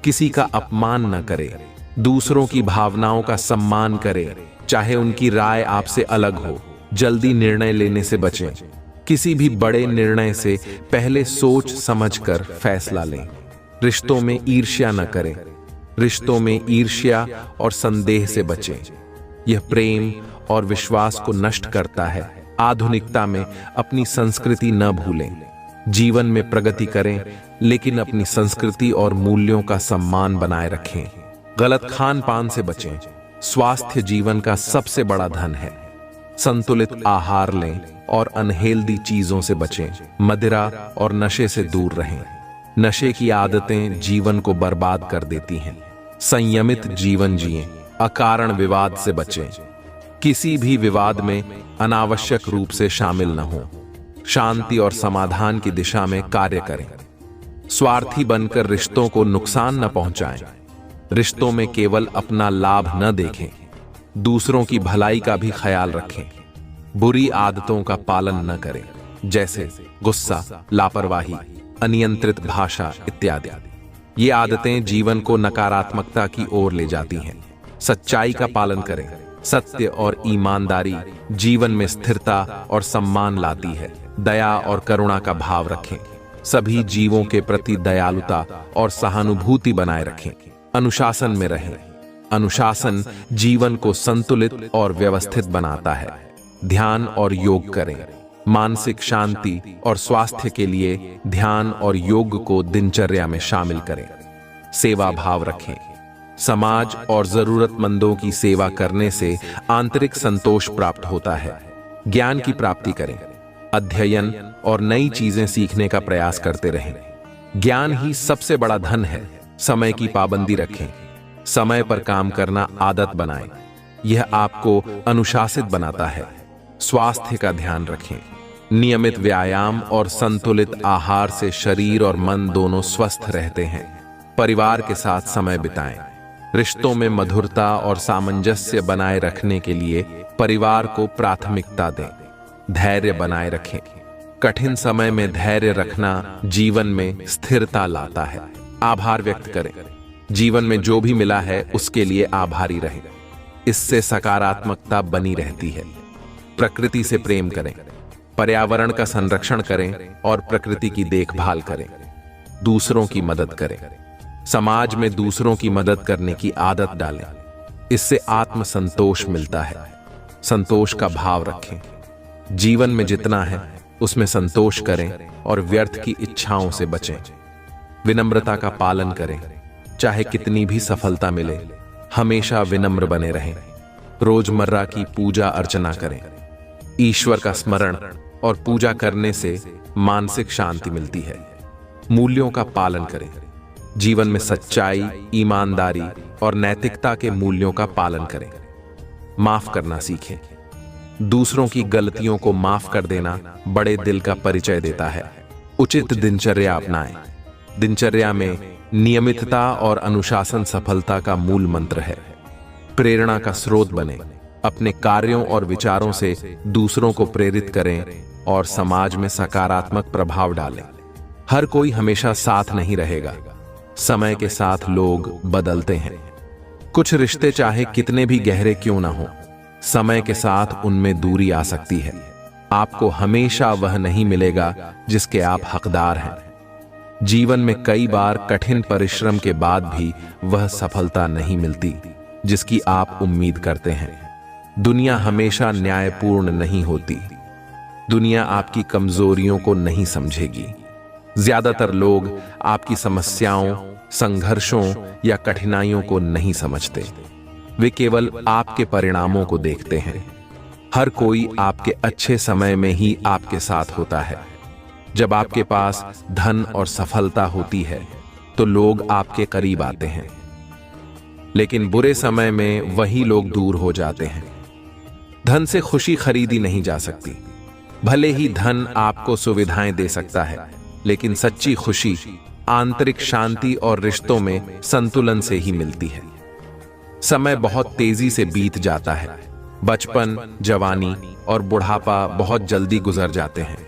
किसी का अपमान न करें। दूसरों की भावनाओं का सम्मान करें, चाहे उनकी राय आपसे अलग हो। जल्दी निर्णय लेने से बचें। किसी भी बड़े निर्णय से पहले सोच समझकर फैसला लें। रिश्तों में ईर्ष्या न करें। रिश्तों में ईर्ष्या और संदेह से बचें। यह प्रेम और विश्वास को नष्ट करता है। आधुनिकता में अपनी संस्कृति न भूलें। जीवन में प्रगति करें, लेकिन अपनी संस्कृति और मूल्यों का सम्मान बनाए रखें। गलत खान पान से बचें। स्वास्थ्य जीवन का सबसे बड़ा धन है। संतुलित आहार लें और अनहेल्दी चीजों से बचें। मदिरा और नशे से दूर रहें। नशे की आदतें जीवन को बर्बाद कर देती हैं। संयमित जीवन जिएं। अकारण विवाद से बचें। किसी भी विवाद में अनावश्यक रूप से शामिल न हों। शांति और समाधान की दिशा में कार्य करें। स्वार्थी बनकर रिश्तों को नुकसान न पहुंचाएं। रिश्तों में केवल अपना लाभ न देखें। दूसरों की भलाई का भी ख्याल रखें। बुरी आदतों का पालन न करें, जैसे गुस्सा, लापरवाही, अनियंत्रित भाषा इत्यादि। ये आदतें जीवन को नकारात्मकता की ओर ले जाती हैं। सच्चाई का पालन करें। सत्य और ईमानदारी जीवन में स्थिरता और सम्मान लाती है। दया और करुणा का भाव रखें। सभी जीवों के प्रति दयालुता और सहानुभूति बनाए रखें। अनुशासन में रहें। अनुशासन जीवन को संतुलित और व्यवस्थित बनाता है। ध्यान और योग करें। मानसिक शांति और स्वास्थ्य के लिए ध्यान और योग को दिनचर्या में शामिल करें। सेवा भाव रखें। समाज और जरूरतमंदों की सेवा करने से आंतरिक संतोष प्राप्त होता है। ज्ञान की प्राप्ति करें। अध्ययन और नई चीजें सीखने का प्रयास करते रहें। ज्ञान ही सबसे बड़ा धन है। समय की पाबंदी रखें। समय पर काम करना आदत बनाएं। यह आपको अनुशासित बनाता है। स्वास्थ्य का ध्यान रखें। नियमित व्यायाम और संतुलित आहार से शरीर और मन दोनों स्वस्थ रहते हैं। परिवार के साथ समय बिताएं। रिश्तों में मधुरता और सामंजस्य बनाए रखने के लिए परिवार को प्राथमिकता दें। धैर्य बनाए रखें। कठिन समय में धैर्य रखना जीवन में स्थिरता लाता है। आभार व्यक्त करें। जीवन में जो भी मिला है उसके लिए आभारी रहें। इससे सकारात्मकता बनी रहती है। प्रकृति से प्रेम करें। पर्यावरण का संरक्षण करें और प्रकृति की देखभाल करें। दूसरों की मदद करें। समाज में दूसरों की मदद करने की आदत डालें। इससे आत्मसंतोष मिलता है। संतोष का भाव रखें। जीवन में जितना है उसमें संतोष करें और व्यर्थ की इच्छाओं से बचें। विनम्रता का पालन करें। चाहे कितनी भी सफलता मिले, हमेशा विनम्र बने रहें। रोजमर्रा की पूजा अर्चना करें। ईश्वर का स्मरण और पूजा करने से मानसिक शांति मिलती है। मूल्यों का पालन करें। जीवन में सच्चाई, ईमानदारी और नैतिकता के मूल्यों का पालन करें। माफ करना सीखें। दूसरों की गलतियों को माफ कर देना बड़े दिल का परिचय देता है। उचित दिनचर्या अपनाएं। दिनचर्या में नियमितता और अनुशासन सफलता का मूल मंत्र है। प्रेरणा का स्रोत बने। अपने कार्यों और विचारों से दूसरों को प्रेरित करें और समाज में सकारात्मक प्रभाव डालें। हर कोई हमेशा साथ नहीं रहेगा। समय के साथ लोग बदलते हैं। कुछ रिश्ते चाहे कितने भी गहरे क्यों ना हो, समय के साथ उनमें दूरी आ सकती है। आपको हमेशा वह नहीं मिलेगा जिसके आप हकदार हैं। जीवन में कई बार कठिन परिश्रम के बाद भी वह सफलता नहीं मिलती जिसकी आप उम्मीद करते हैं। दुनिया हमेशा न्यायपूर्ण नहीं होती। दुनिया आपकी कमजोरियों को नहीं समझेगी। ज्यादातर लोग आपकी समस्याओं, संघर्षों या कठिनाइयों को नहीं समझते। वे केवल आपके परिणामों को देखते हैं। हर कोई आपके अच्छे समय में ही आपके साथ होता है। जब आपके पास धन और सफलता होती है तो लोग आपके करीब आते हैं, लेकिन बुरे समय में वही लोग दूर हो जाते हैं। धन से खुशी खरीदी नहीं जा सकती। भले ही धन आपको सुविधाएं दे सकता है, लेकिन सच्ची खुशी आंतरिक शांति और रिश्तों में संतुलन से ही मिलती है। समय बहुत तेजी से बीत जाता है। बचपन, जवानी और बुढ़ापा बहुत जल्दी गुजर जाते हैं।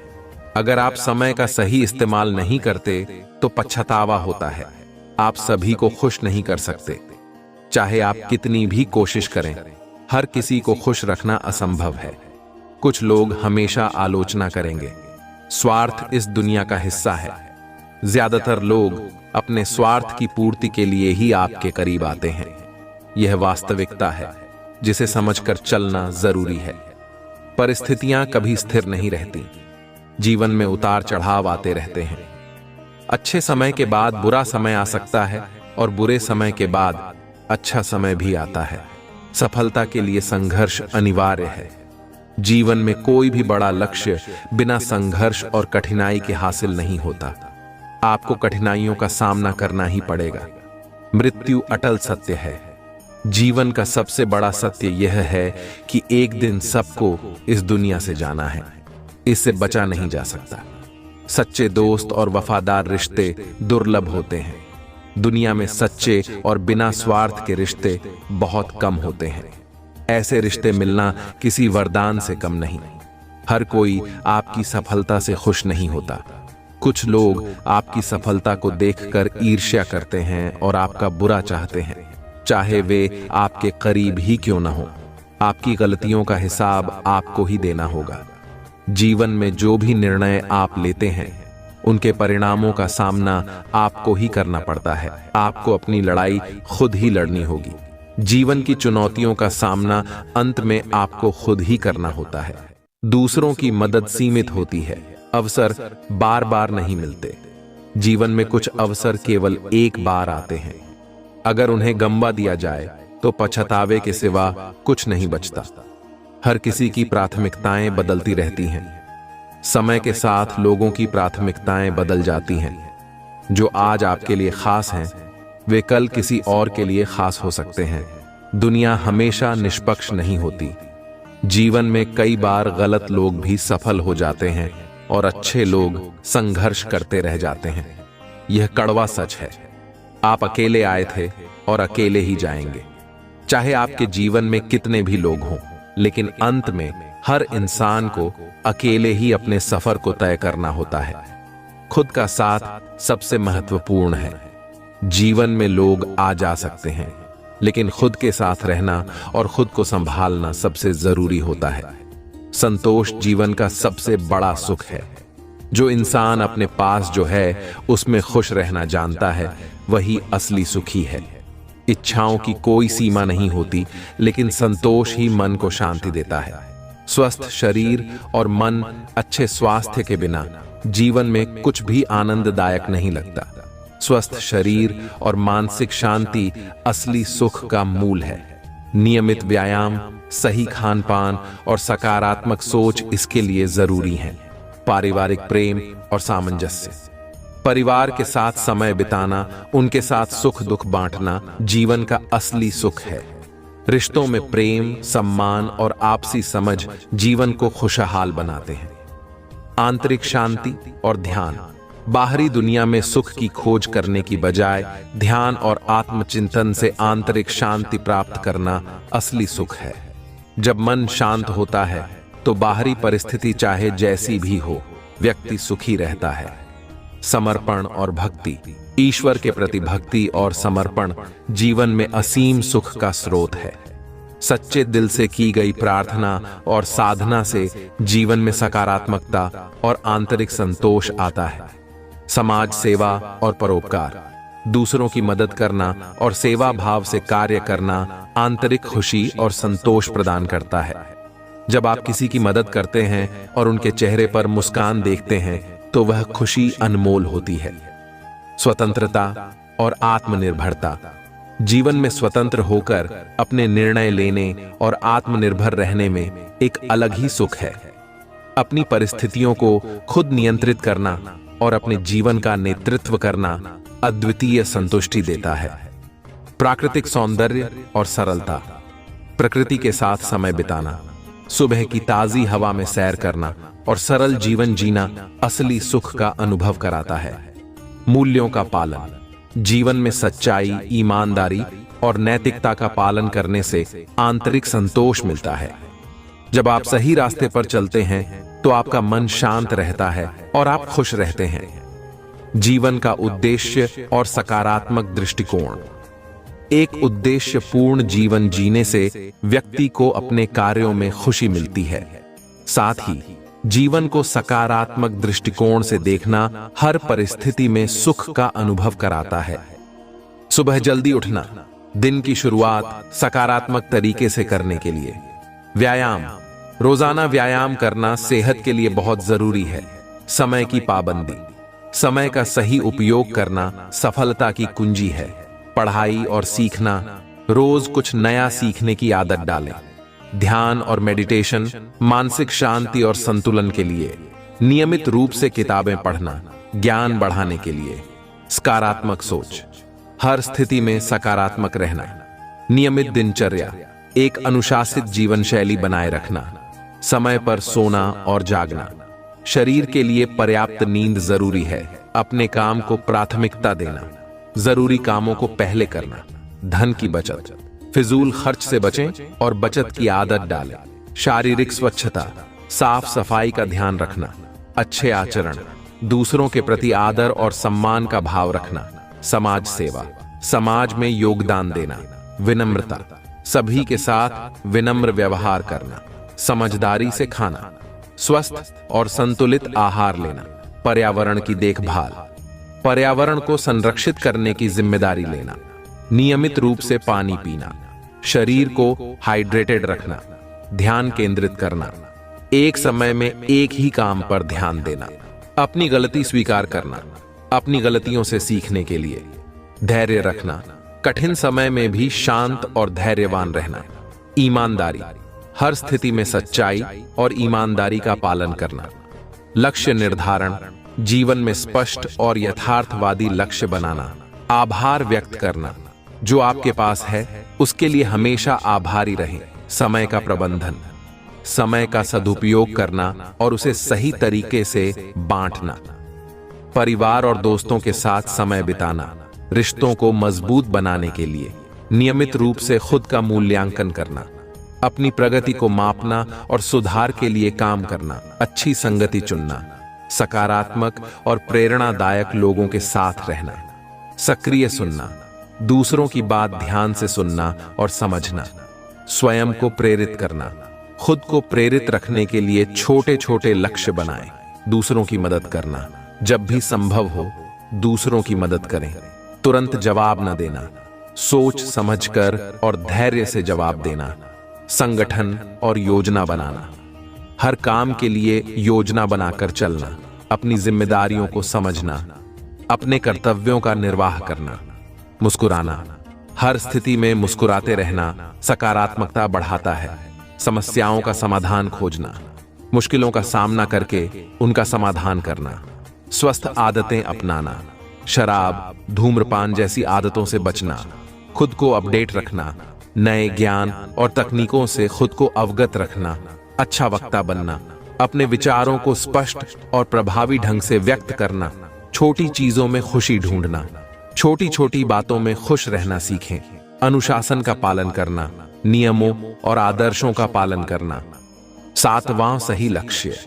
अगर आप समय का सही इस्तेमाल नहीं करते तो पछतावा होता है। आप सभी को खुश नहीं कर सकते। चाहे आप कितनी भी कोशिश करें, हर किसी को खुश रखना असंभव है। कुछ लोग हमेशा आलोचना करेंगे। स्वार्थ इस दुनिया का हिस्सा है। ज्यादातर लोग अपने स्वार्थ की पूर्ति के लिए ही आपके करीब आते हैं। यह वास्तविकता है जिसे समझकर चलना जरूरी है। परिस्थितियां कभी स्थिर नहीं रहती। जीवन में उतार चढ़ाव आते रहते हैं। अच्छे समय के बाद बुरा समय आ सकता है और बुरे समय के बाद अच्छा समय भी आता है। सफलता के लिए संघर्ष अनिवार्य है। जीवन में कोई भी बड़ा लक्ष्य बिना संघर्ष और कठिनाई के हासिल नहीं होता। आपको कठिनाइयों का सामना करना ही पड़ेगा। मृत्यु अटल सत्य है। जीवन का सबसे बड़ा सत्य यह है कि एक दिन सबको इस दुनिया से जाना है। इससे बचा नहीं जा सकता। सच्चे दोस्त और वफादार रिश्ते दुर्लभ होते हैं। दुनिया में सच्चे और बिना स्वार्थ के रिश्ते बहुत कम होते हैं। ऐसे रिश्ते मिलना किसी वरदान से कम नहीं। हर कोई आपकी सफलता से खुश नहीं होता। कुछ लोग आपकी सफलता को देखकर ईर्ष्या करते हैं और आपका बुरा चाहते हैं, चाहे वे आपके करीब ही क्यों ना हो। आपकी गलतियों का हिसाब आपको ही देना होगा। जीवन में जो भी निर्णय आप लेते हैं उनके परिणामों का सामना आपको ही करना पड़ता है। आपको अपनी लड़ाई खुद ही लड़नी होगी। जीवन की चुनौतियों का सामना अंत में आपको खुद ही करना होता है। दूसरों की मदद सीमित होती है। अवसर बार बार नहीं मिलते। जीवन में कुछ अवसर केवल एक बार आते हैं। अगर उन्हें गंवा दिया जाए तो पछतावे के सिवा कुछ नहीं बचता। हर किसी की प्राथमिकताएं बदलती रहती हैं। समय के साथ लोगों की प्राथमिकताएं बदल जाती हैं। जो आज आपके लिए खास हैं, वे कल किसी और के लिए खास हो सकते हैं। दुनिया हमेशा निष्पक्ष नहीं होती। जीवन में कई बार गलत लोग भी सफल हो जाते हैं और अच्छे लोग संघर्ष करते रह जाते हैं। यह कड़वा सच है। आप अकेले आए थे और अकेले ही जाएंगे। चाहे आपके जीवन में कितने भी लोग हों, लेकिन अंत में हर इंसान को अकेले ही अपने सफर को तय करना होता है। खुद का साथ सबसे महत्वपूर्ण है। जीवन में लोग आ जा सकते हैं, लेकिन खुद के साथ रहना और खुद को संभालना सबसे जरूरी होता है। संतोष जीवन का सबसे बड़ा सुख है। जो इंसान अपने पास जो है उसमें खुश रहना जानता है, वही असली सुखी है। इच्छाओं की कोई सीमा नहीं होती, लेकिन संतोष ही मन को शांति देता है। स्वस्थ शरीर और मन, अच्छे स्वास्थ्य के बिना जीवन में कुछ भी आनंददायक नहीं लगता। स्वस्थ शरीर और मानसिक शांति असली सुख का मूल है। नियमित व्यायाम, सही खान पान और सकारात्मक सोच इसके लिए जरूरी हैं। पारिवारिक प्रेम और सामंजस्य, परिवार के साथ समय बिताना, उनके साथ सुख दुख बांटना जीवन का असली सुख है। रिश्तों में प्रेम, सम्मान और आपसी समझ जीवन को खुशहाल बनाते हैं। आंतरिक शांति और ध्यान, बाहरी दुनिया में सुख की खोज करने की बजाय ध्यान और आत्मचिंतन से आंतरिक शांति प्राप्त करना असली सुख है। जब मन शांत होता है तो बाहरी परिस्थिति चाहे जैसी भी हो, व्यक्ति सुखी रहता है। समर्पण और भक्ति, ईश्वर के प्रति भक्ति और समर्पण जीवन में असीम सुख का स्रोत है। सच्चे दिल से की गई प्रार्थना और साधना से जीवन में सकारात्मकता और आंतरिक संतोष आता है। समाज सेवा और परोपकार, दूसरों की मदद करना और सेवा भाव से कार्य करना आंतरिक खुशी और संतोष प्रदान करता है। जब आप किसी की मदद करते हैं और उनके चेहरे पर मुस्कान देखते हैं तो वह खुशी अनमोल होती है। स्वतंत्रता और आत्मनिर्भरता, जीवन में स्वतंत्र होकर अपने निर्णय लेने और आत्मनिर्भर रहने में एक अलग ही सुख है। अपनी परिस्थितियों को खुद नियंत्रित करना और अपने जीवन का नेतृत्व करना अद्वितीय संतुष्टि देता है। प्राकृतिक सौंदर्य और सरलता, प्रकृति के साथ समय बिताना, सुबह की ताजी हवा में सैर करना और सरल जीवन जीना असली सुख का अनुभव कराता है। मूल्यों का पालन, जीवन में सच्चाई, ईमानदारी और नैतिकता का पालन करने से आंतरिक संतोष मिलता है। जब आप सही रास्ते पर चलते हैं तो आपका मन शांत रहता है और आप खुश रहते हैं। जीवन का उद्देश्य और सकारात्मक दृष्टिकोण, एक उद्देश्य पूर्ण जीवन जीने से व्यक्ति को अपने कार्यों में खुशी मिलती है। साथ ही जीवन को सकारात्मक दृष्टिकोण से देखना हर परिस्थिति में सुख का अनुभव कराता है। सुबह जल्दी उठना, दिन की शुरुआत सकारात्मक तरीके से करने के लिए। व्यायाम, रोजाना व्यायाम करना सेहत के लिए बहुत जरूरी है। समय की पाबंदी, समय का सही उपयोग करना सफलता की कुंजी है। पढ़ाई और सीखना, रोज कुछ नया सीखने की आदत डालें। ध्यान और मेडिटेशन, मानसिक शांति और संतुलन के लिए। नियमित रूप से किताबें पढ़ना, ज्ञान बढ़ाने के लिए। सकारात्मक सोच, हर स्थिति में सकारात्मक रहना। नियमित दिनचर्या, एक अनुशासित जीवन शैली बनाए रखना। समय पर सोना और जागना। शरीर के लिए पर्याप्त नींद जरूरी है। अपने काम को प्राथमिकता देना, जरूरी कामों को पहले करना। धन की बचत, फिजूल खर्च से बचें और बचत की आदत डालें। शारीरिक स्वच्छता, साफ सफाई का ध्यान रखना। अच्छे आचरण, दूसरों के प्रति आदर और सम्मान का भाव रखना। समाज सेवा, समाज में योगदान देना। विनम्रता, सभी के साथ विनम्र व्यवहार करना। समझदारी से खाना, स्वस्थ और संतुलित आहार लेना। पर्यावरण की देखभाल, पर्यावरण को संरक्षित करने की जिम्मेदारी लेना। नियमित रूप से पानी पीना। शरीर को हाइड्रेटेड रखना। ध्यान केंद्रित करना, एक समय में एक ही काम पर ध्यान देना। अपनी गलती स्वीकार करना, अपनी गलतियों से सीखने के लिए। धैर्य रखना, कठिन समय में भी शांत और धैर्यवान रहना। ईमानदारी, हर स्थिति में सच्चाई और ईमानदारी का पालन करना। लक्ष्य निर्धारण, जीवन में स्पष्ट और यथार्थवादी लक्ष्य बनाना। आभार व्यक्त करना, जो आपके पास है उसके लिए हमेशा आभारी रहें। समय का प्रबंधन, समय का सदुपयोग करना और उसे सही तरीके से बांटना। परिवार और दोस्तों के साथ समय बिताना, रिश्तों को मजबूत बनाने के लिए नियमित रूप से खुद का मूल्यांकन करना, अपनी प्रगति को मापना और सुधार के लिए काम करना, अच्छी संगति चुनना, सकारात्मक और प्रेरणादायक लोगों के साथ रहना, सक्रिय सुनना, दूसरों की बात ध्यान से सुनना और समझना, स्वयं को प्रेरित करना, खुद को प्रेरित रखने के लिए छोटे छोटे लक्ष्य बनाएं, दूसरों की मदद करना, जब भी संभव हो दूसरों की मदद करें, तुरंत जवाब न देना, सोच समझकर और धैर्य से जवाब देना, संगठन और योजना बनाना, हर काम के लिए योजना बनाकर चलना, अपनी जिम्मेदारियों को समझना, अपने कर्तव्यों का निर्वाह करना, मुस्कुराना, हर स्थिति में मुस्कुराते रहना सकारात्मकता बढ़ाता है, समस्याओं का समाधान खोजना, मुश्किलों का सामना करके उनका समाधान करना, स्वस्थ आदतें अपनाना, शराब, धूम्रपान जैसी आदतों से बचना, खुद को अपडेट रखना, नए ज्ञान और तकनीकों से खुद को अवगत रखना, अच्छा वक्ता बनना, अपने विचारों को स्पष्ट और प्रभावी ढंग से व्यक्त करना, छोटी चीजों में खुशी ढूंढना, छोटी छोटी बातों में खुश रहना सीखें, अनुशासन का पालन करना, नियमों और आदर्शों का पालन करना। 7वां सही लक्ष्य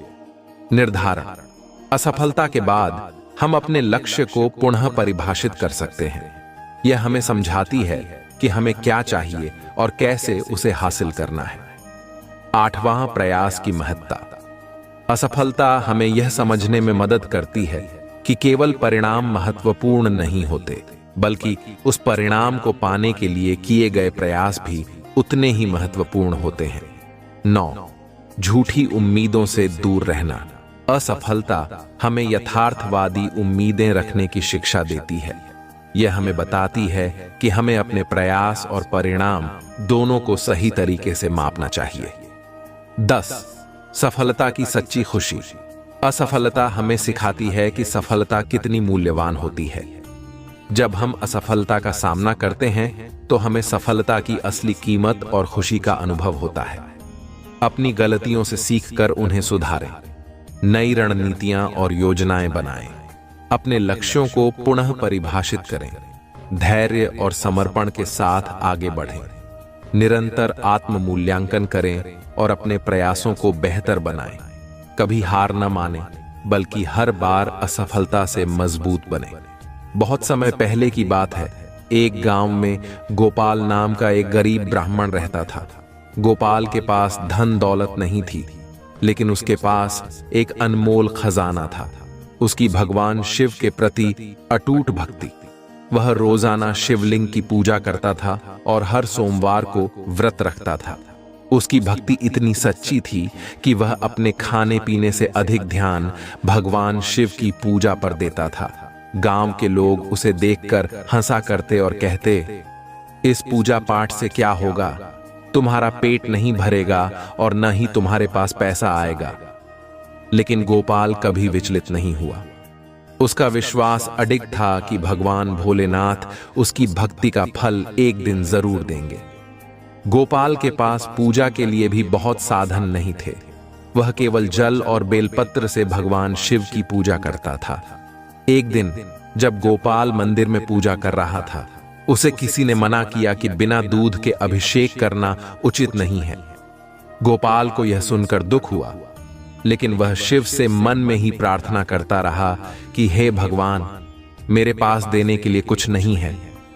निर्धारण। असफलता के बाद हम अपने लक्ष्य को पुनः परिभाषित कर सकते हैं। यह हमें समझाती है कि हमें क्या चाहिए और कैसे उसे हासिल करना है। 8वां प्रयास की महत्ता। असफलता हमें यह समझने में मदद करती है कि केवल परिणाम महत्वपूर्ण नहीं होते, बल्कि उस परिणाम को पाने के लिए किए गए प्रयास भी उतने ही महत्वपूर्ण होते हैं। 9. झूठी उम्मीदों से दूर रहना। असफलता हमें यथार्थवादी उम्मीदें रखने की शिक्षा देती है। यह हमें बताती है कि हमें अपने प्रयास और परिणाम दोनों को सही तरीके से मापना चाहिए। 10. सफलता की सच्ची खुशी। असफलता हमें सिखाती है कि सफलता कितनी मूल्यवान होती है। जब हम असफलता का सामना करते हैं तो हमें सफलता की असली कीमत और खुशी का अनुभव होता है। अपनी गलतियों से सीखकर उन्हें सुधारें, नई रणनीतियां और योजनाएं बनाएं, अपने लक्ष्यों को पुनः परिभाषित करें, धैर्य और समर्पण के साथ आगे बढ़ें, निरंतर आत्म मूल्यांकन करें और अपने प्रयासों को बेहतर बनाएं। कभी हार न मानें, बल्कि हर बार असफलता से मजबूत बने। बहुत समय पहले की बात है, एक गांव में गोपाल नाम का एक गरीब ब्राह्मण रहता था। गोपाल के पास धन दौलत नहीं थी, लेकिन उसके पास एक अनमोल खजाना था, उसकी भगवान शिव के प्रति अटूट भक्ति। वह रोजाना शिवलिंग की पूजा करता था और हर सोमवार को व्रत रखता था। उसकी भक्ति इतनी सच्ची थी कि वह अपने खाने पीने से अधिक ध्यान भगवान शिव की पूजा पर देता था। गांव के लोग उसे देखकर हंसा करते और कहते, इस पूजा पाठ से क्या होगा? तुम्हारा पेट नहीं भरेगा और न ही तुम्हारे पास पैसा आएगा। लेकिन गोपाल कभी विचलित नहीं हुआ। उसका विश्वास अडिग था कि भगवान भोलेनाथ उसकी भक्ति का फल एक दिन जरूर देंगे। गोपाल के पास पूजा के लिए भी बहुत साधन नहीं थे। वह केवल जल और बेलपत्र से भगवान शिव की पूजा करता था। एक दिन जब गोपाल मंदिर में पूजा कर रहा था, उसे किसी ने मना किया कि बिना दूध के अभिषेक करना उचित नहीं है। गोपाल को यह सुनकर दुख हुआ, लेकिन वह शिव से मन में ही प्रार्थना करता रहा कि हे भगवान, मेरे पास देने के लिए कुछ नहीं है,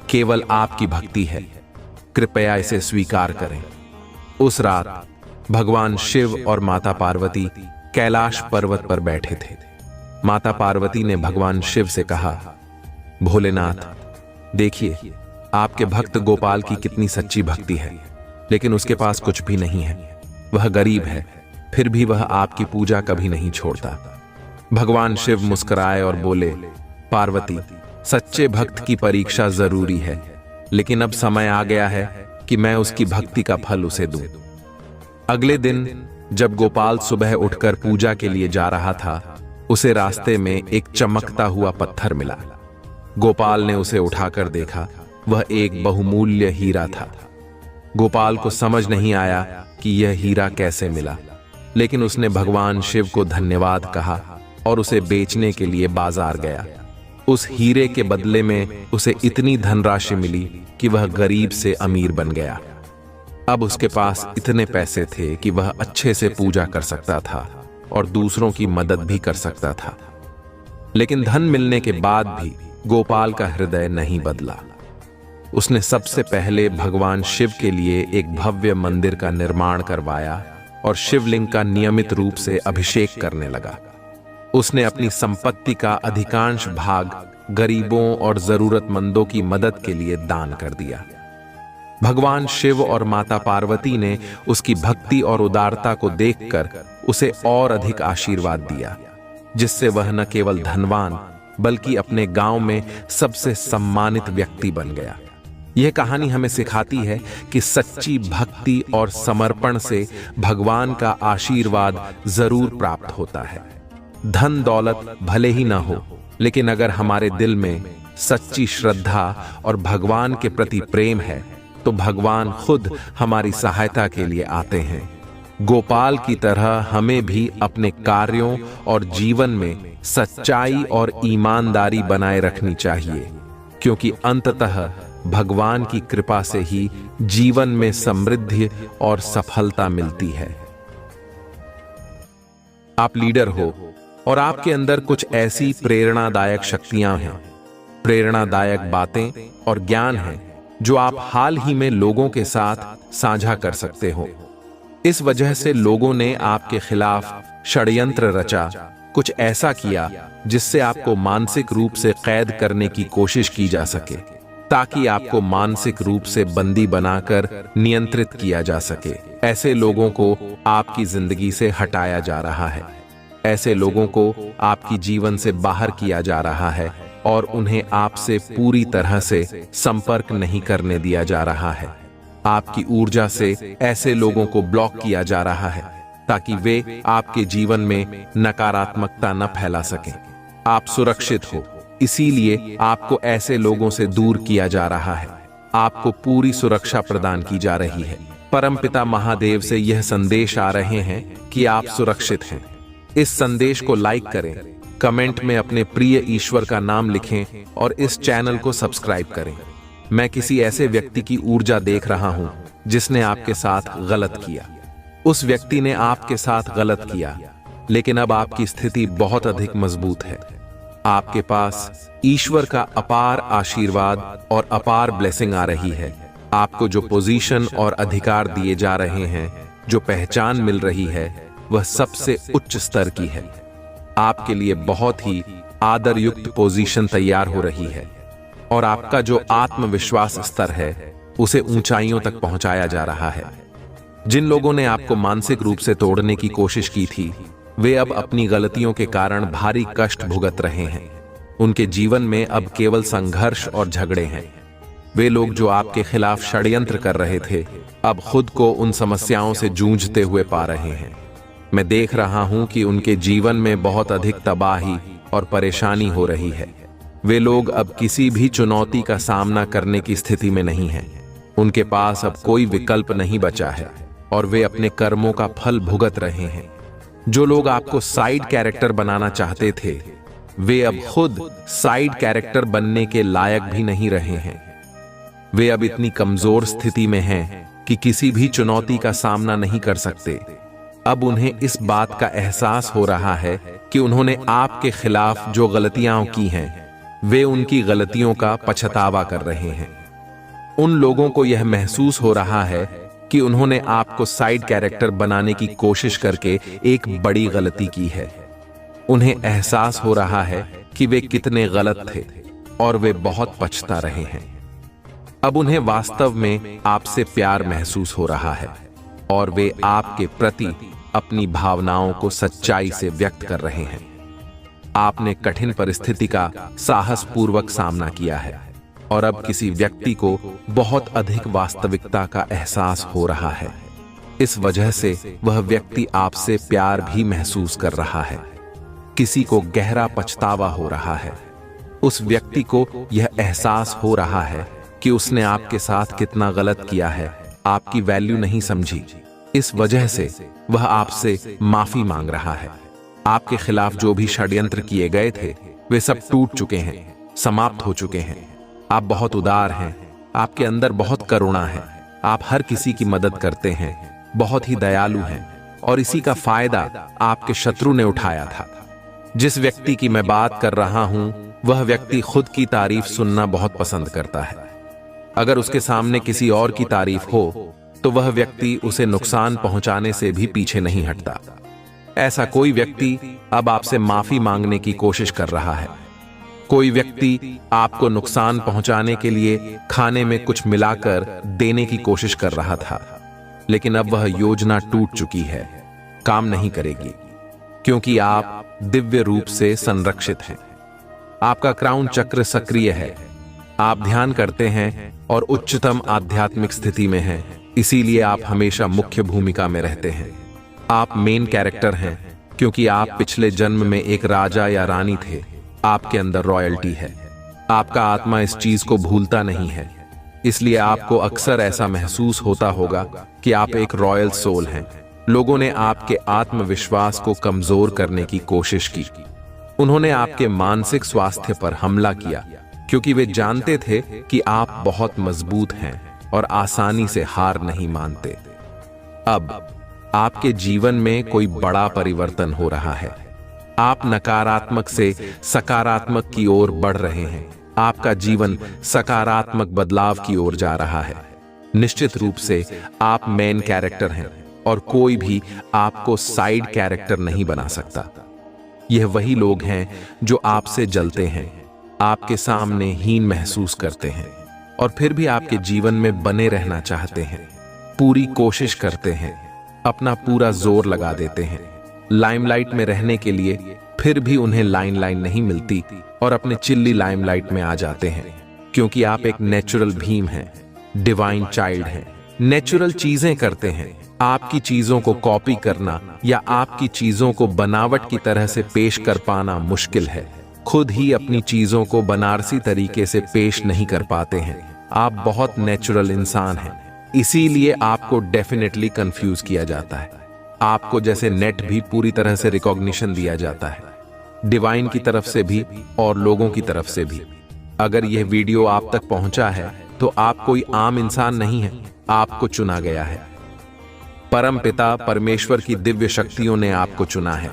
केवल आपकी भक्ति है, कृपया इसे स्वीकार करें। उस रात भगवान शिव और माता पार्वती कैलाश पर्वत पर बैठे थे। माता पार्वती ने भगवान शिव से कहा, भोलेनाथ, देखिए आपके भक्त गोपाल की कितनी सच्ची भक्ति है, लेकिन उसके पास कुछ भी नहीं है। वह गरीब है, फिर भी वह आपकी पूजा कभी नहीं छोड़ता। भगवान शिव मुस्कुराए और बोले, पार्वती, सच्चे भक्त की परीक्षा जरूरी है, लेकिन अब समय आ गया है कि मैं उसकी भक्ति का फल उसे दूं। अगले दिन जब गोपाल सुबह उठकर पूजा के लिए जा रहा था, उसे रास्ते में एक चमकता हुआ पत्थर मिला। गोपाल ने उसे उठाकर देखा। वह एक बहुमूल्य हीरा था। गोपाल को समझ नहीं आया कि यह हीरा कैसे मिला, लेकिन उसने भगवान शिव को धन्यवाद कहा और उसे बेचने के लिए बाजार गया। उस हीरे के बदले में उसे इतनी धनराशि मिली कि वह गरीब से अमीर बन गया। अब उसके पास इतने पैसे थे कि वह अच्छे से पूजा कर सकता था और दूसरों की मदद भी कर सकता था। लेकिन धन मिलने के बाद भी गोपाल का हृदय नहीं बदला। उसने सबसे पहले भगवान शिव के लिए एक भव्य मंदिर का निर्माण करवाया और शिवलिंग का नियमित रूप से अभिषेक करने लगा। उसने अपनी संपत्ति का अधिकांश भाग गरीबों और जरूरतमंदों की मदद के लिए दान कर दिया। भगवान शिव और माता पार्वती ने उसकी भक्ति और उदारता को देखकर उसे और अधिक आशीर्वाद दिया, जिससे वह न केवल धनवान बल्कि अपने गांव में सबसे सम्मानित व्यक्ति बन गया। यह कहानी हमें सिखाती है कि सच्ची भक्ति और समर्पण से भगवान का आशीर्वाद जरूर प्राप्त होता है। धन दौलत भले ही ना हो, लेकिन अगर हमारे दिल में सच्ची श्रद्धा और भगवान के प्रति प्रेम है तो भगवान खुद हमारी सहायता के लिए आते हैं। गोपाल की तरह हमें भी अपने कार्यों और जीवन में सच्चाई और ईमानदारी बनाए रखनी चाहिए, क्योंकि अंततः भगवान की कृपा से ही जीवन में समृद्धि और सफलता मिलती है। आप लीडर हो और आपके अंदर कुछ ऐसी प्रेरणादायक शक्तियां हैं, प्रेरणादायक बातें और ज्ञान है जो आप हाल ही में लोगों के साथ साझा कर सकते हो। इस वजह से लोगों ने आपके खिलाफ षड्यंत्र रचा, कुछ ऐसा किया जिससे आपको मानसिक रूप से कैद करने की कोशिश की जा सके, ताकि आपको मानसिक रूप से बंदी बनाकर नियंत्रित किया जा सके। ऐसे लोगों को आपकी जिंदगी से हटाया जा रहा है। ऐसे लोगों को आपकी जीवन से बाहर किया जा रहा है और उन्हें आपसे पूरी तरह से संपर्क नहीं करने दिया जा रहा है। आपकी ऊर्जा से ऐसे लोगों को ब्लॉक किया जा रहा है ताकि वे आपके जीवन में नकारात्मकता न फैला सकें। आप सुरक्षित हो, इसीलिए आपको ऐसे लोगों से दूर किया जा रहा है। आपको पूरी सुरक्षा प्रदान की जा रही है। परमपिता महादेव से यह संदेश आ रहे हैं कि आप सुरक्षित हैं। इस संदेश को लाइक करें, कमेंट में अपने प्रिय ईश्वर का नाम लिखें और इस चैनल को सब्सक्राइब करें। मैं किसी ऐसे व्यक्ति की ऊर्जा देख रहा हूं जिसने आपके साथ गलत किया। उस व्यक्ति ने आपके साथ गलत किया, लेकिन अब आपकी स्थिति बहुत अधिक मजबूत है। आपके पास ईश्वर का अपार आशीर्वाद और अपार ब्लेसिंग आ रही है। आपको जो पोजीशन और अधिकार दिए जा रहे हैं, जो पहचान मिल रही है, वह सबसे उच्च स्तर की है। आपके लिए बहुत ही आदरयुक्त पोजीशन तैयार हो रही है और आपका जो आत्मविश्वास स्तर है उसे ऊंचाइयों तक पहुंचाया जा रहा है। जिन लोगों ने आपको मानसिक रूप से तोड़ने की कोशिश की थी, वे अब अपनी गलतियों के कारण भारी कष्ट भुगत रहे हैं। उनके जीवन में अब केवल संघर्ष और झगड़े हैं। वे लोग जो आपके खिलाफ षड्यंत्र कर रहे थे, अब खुद को उन समस्याओं से जूझते हुए पा रहे हैं। मैं देख रहा हूं कि उनके जीवन में बहुत अधिक तबाही और परेशानी हो रही है। वे लोग अब किसी भी चुनौती का सामना करने की स्थिति में नहीं हैं। उनके पास अब कोई विकल्प नहीं बचा है और वे अपने कर्मों का फल भुगत रहे हैं। जो लोग आपको साइड कैरेक्टर बनाना चाहते थे, वे अब खुद साइड कैरेक्टर बनने के लायक भी नहीं रहे हैं। वे अब इतनी कमजोर स्थिति में हैं कि किसी भी चुनौती का सामना नहीं कर सकते। अब उन्हें इस बात का एहसास हो रहा है कि उन्होंने आपके खिलाफ जो गलतियां की हैं, वे उनकी गलतियों का पछतावा कर रहे हैं। उन लोगों को यह महसूस हो रहा है कि उन्होंने आपको साइड कैरेक्टर बनाने की कोशिश करके एक बड़ी गलती की है। उन्हें एहसास हो रहा है कि वे कितने गलत थे और वे बहुत पछता रहे हैं। अब उन्हें वास्तव में आपसे प्यार महसूस हो रहा है और वे आपके प्रति अपनी भावनाओं को सच्चाई से व्यक्त कर रहे हैं। आपने कठिन परिस्थिति का साहसपूर्वक सामना किया है और अब किसी व्यक्ति को बहुत अधिक वास्तविकता का एहसास हो रहा है। इस वजह से वह व्यक्ति आपसे प्यार भी महसूस कर रहा है। किसी को गहरा पछतावा हो रहा है। उस व्यक्ति को यह एहसास हो रहा है कि उसने आपके साथ कितना गलत किया है, आपकी वैल्यू नहीं समझी। इस वजह से वह आपसे माफी मांग रहा है। आपके खिलाफ जो भी षड्यंत्र किए गए थे, वे सब टूट चुके हैं। समाप्त हो चुके हैं। आप बहुत उदार हैं, आपके अंदर बहुत करुणा है, आप हर किसी की मदद करते हैं, बहुत ही दयालु हैं, और इसी का फायदा आपके शत्रु ने उठाया था। जिस व्यक्ति की मैं बात कर रहा हूं, वह व्यक्ति खुद की तारीफ सुनना बहुत पसंद करता है। अगर उसके सामने किसी और की तारीफ हो तो वह व्यक्ति उसे नुकसान पहुंचाने से भी पीछे नहीं हटता। ऐसा कोई व्यक्ति अब आपसे माफी मांगने की कोशिश कर रहा है। कोई व्यक्ति आपको नुकसान पहुंचाने के लिए खाने में कुछ मिलाकर देने की कोशिश कर रहा था, लेकिन अब वह योजना टूट चुकी है, काम नहीं करेगी, क्योंकि आप दिव्य रूप से संरक्षित हैं। आपका क्राउन चक्र सक्रिय है, आप ध्यान करते हैं और उच्चतम आध्यात्मिक स्थिति में हैं, इसीलिए आप हमेशा मुख्य भूमिका में रहते हैं। आप मेन कैरेक्टर हैं, क्योंकि आप पिछले जन्म में एक राजा या रानी थे। आपके अंदर रॉयल्टी है, आपका आत्मा इस चीज को भूलता नहीं है, इसलिए आपको अक्सर ऐसा महसूस होता होगा कि आप एक रॉयल सोल हैं। लोगों ने आपके आत्मविश्वास को कमजोर करने की कोशिश की। उन्होंने आपके मानसिक स्वास्थ्य पर हमला किया, क्योंकि वे जानते थे कि आप बहुत मजबूत हैं और आसानी से हार नहीं मानते। अब आपके जीवन में कोई बड़ा परिवर्तन हो रहा है। आप नकारात्मक से सकारात्मक की ओर बढ़ रहे हैं। आपका जीवन सकारात्मक बदलाव की ओर जा रहा है। निश्चित रूप से आप मेन कैरेक्टर हैं और कोई भी आपको साइड कैरेक्टर नहीं बना सकता। यह वही लोग हैं जो आपसे जलते हैं, आपके सामने हीन महसूस करते हैं और फिर भी आपके जीवन में बने रहना चाहते हैं, पूरी कोशिश करते हैं, अपना पूरा जोर लगा देते हैं लाइमलाइट में रहने के लिए, फिर भी उन्हें लाइन नहीं मिलती और अपने चिल्ली लाइमलाइट में आ जाते हैं, क्योंकि आप एक नेचुरल भीम हैं, डिवाइन चाइल्ड हैं, नेचुरल चीजें करते हैं। आपकी चीजों को कॉपी करना या आपकी चीजों को बनावट की तरह से पेश कर पाना मुश्किल है। खुद ही अपनी चीजों को बनारसी तरीके से पेश नहीं कर पाते हैं। आप बहुत नेचुरल इंसान हैं, इसीलिए आपको डेफिनेटली कंफ्यूज किया जाता है। आपको जैसे नेट भी पूरी तरह से रिकॉग्निशन दिया जाता है, डिवाइन की तरफ से भी और लोगों की तरफ से भी। अगर यह वीडियो आप तक पहुंचा है तो आप कोई आम इंसान नहीं है, आपको चुना गया है। परम पिता परमेश्वर की दिव्य शक्तियों ने आपको चुना है,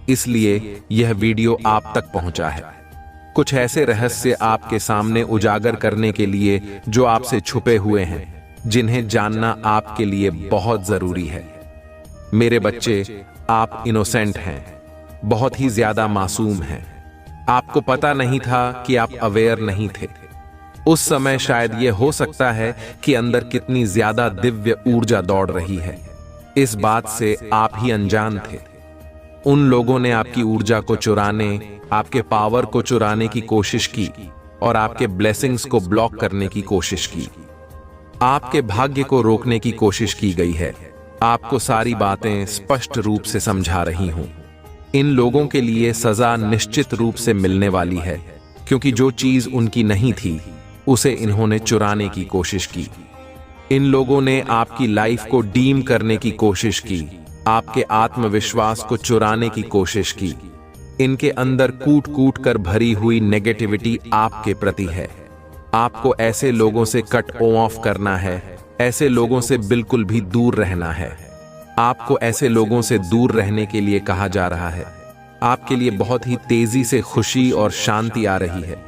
इसलिए यह वीडियो आप तक पहुंचा है। कुछ ऐसे रहस्य आपके सामने उजागर करने के लिए जो आपसे छुपे हुए हैं, जिन्हें जानना आपके लिए बहुत जरूरी है। मेरे बच्चे, आप इनोसेंट हैं, बहुत ही ज्यादा मासूम हैं। आपको पता नहीं था कि आप अवेयर नहीं थे। उस समय शायद यह हो सकता है कि अंदर कितनी ज्यादा दिव्य ऊर्जा दौड़ रही है, इस बात से आप ही अनजान थे। उन लोगों ने आपकी ऊर्जा को चुराने, आपके पावर को चुराने की कोशिश की और आपके ब्लेसिंग्स को ब्लॉक करने की कोशिश की। आपके भाग्य को रोकने की कोशिश की गई है। आपको सारी बातें स्पष्ट रूप से समझा रही हूं। इन लोगों के लिए सजा निश्चित रूप से मिलने वाली है, क्योंकि जो चीज उनकी नहीं थी उसे इन्होंने चुराने की कोशिश की। इन लोगों ने आपकी लाइफ को डीम करने की कोशिश की, आपके आत्मविश्वास को चुराने की कोशिश की। इनके अंदर कूट कूट कर भरी हुई नेगेटिविटी आपके प्रति है। आपको ऐसे लोगों से कट ऑफ करना है, ऐसे लोगों से बिल्कुल भी दूर रहना है। आपको ऐसे लोगों से दूर रहने के लिए कहा जा रहा है। आपके लिए बहुत ही तेजी से खुशी और शांति आ रही है।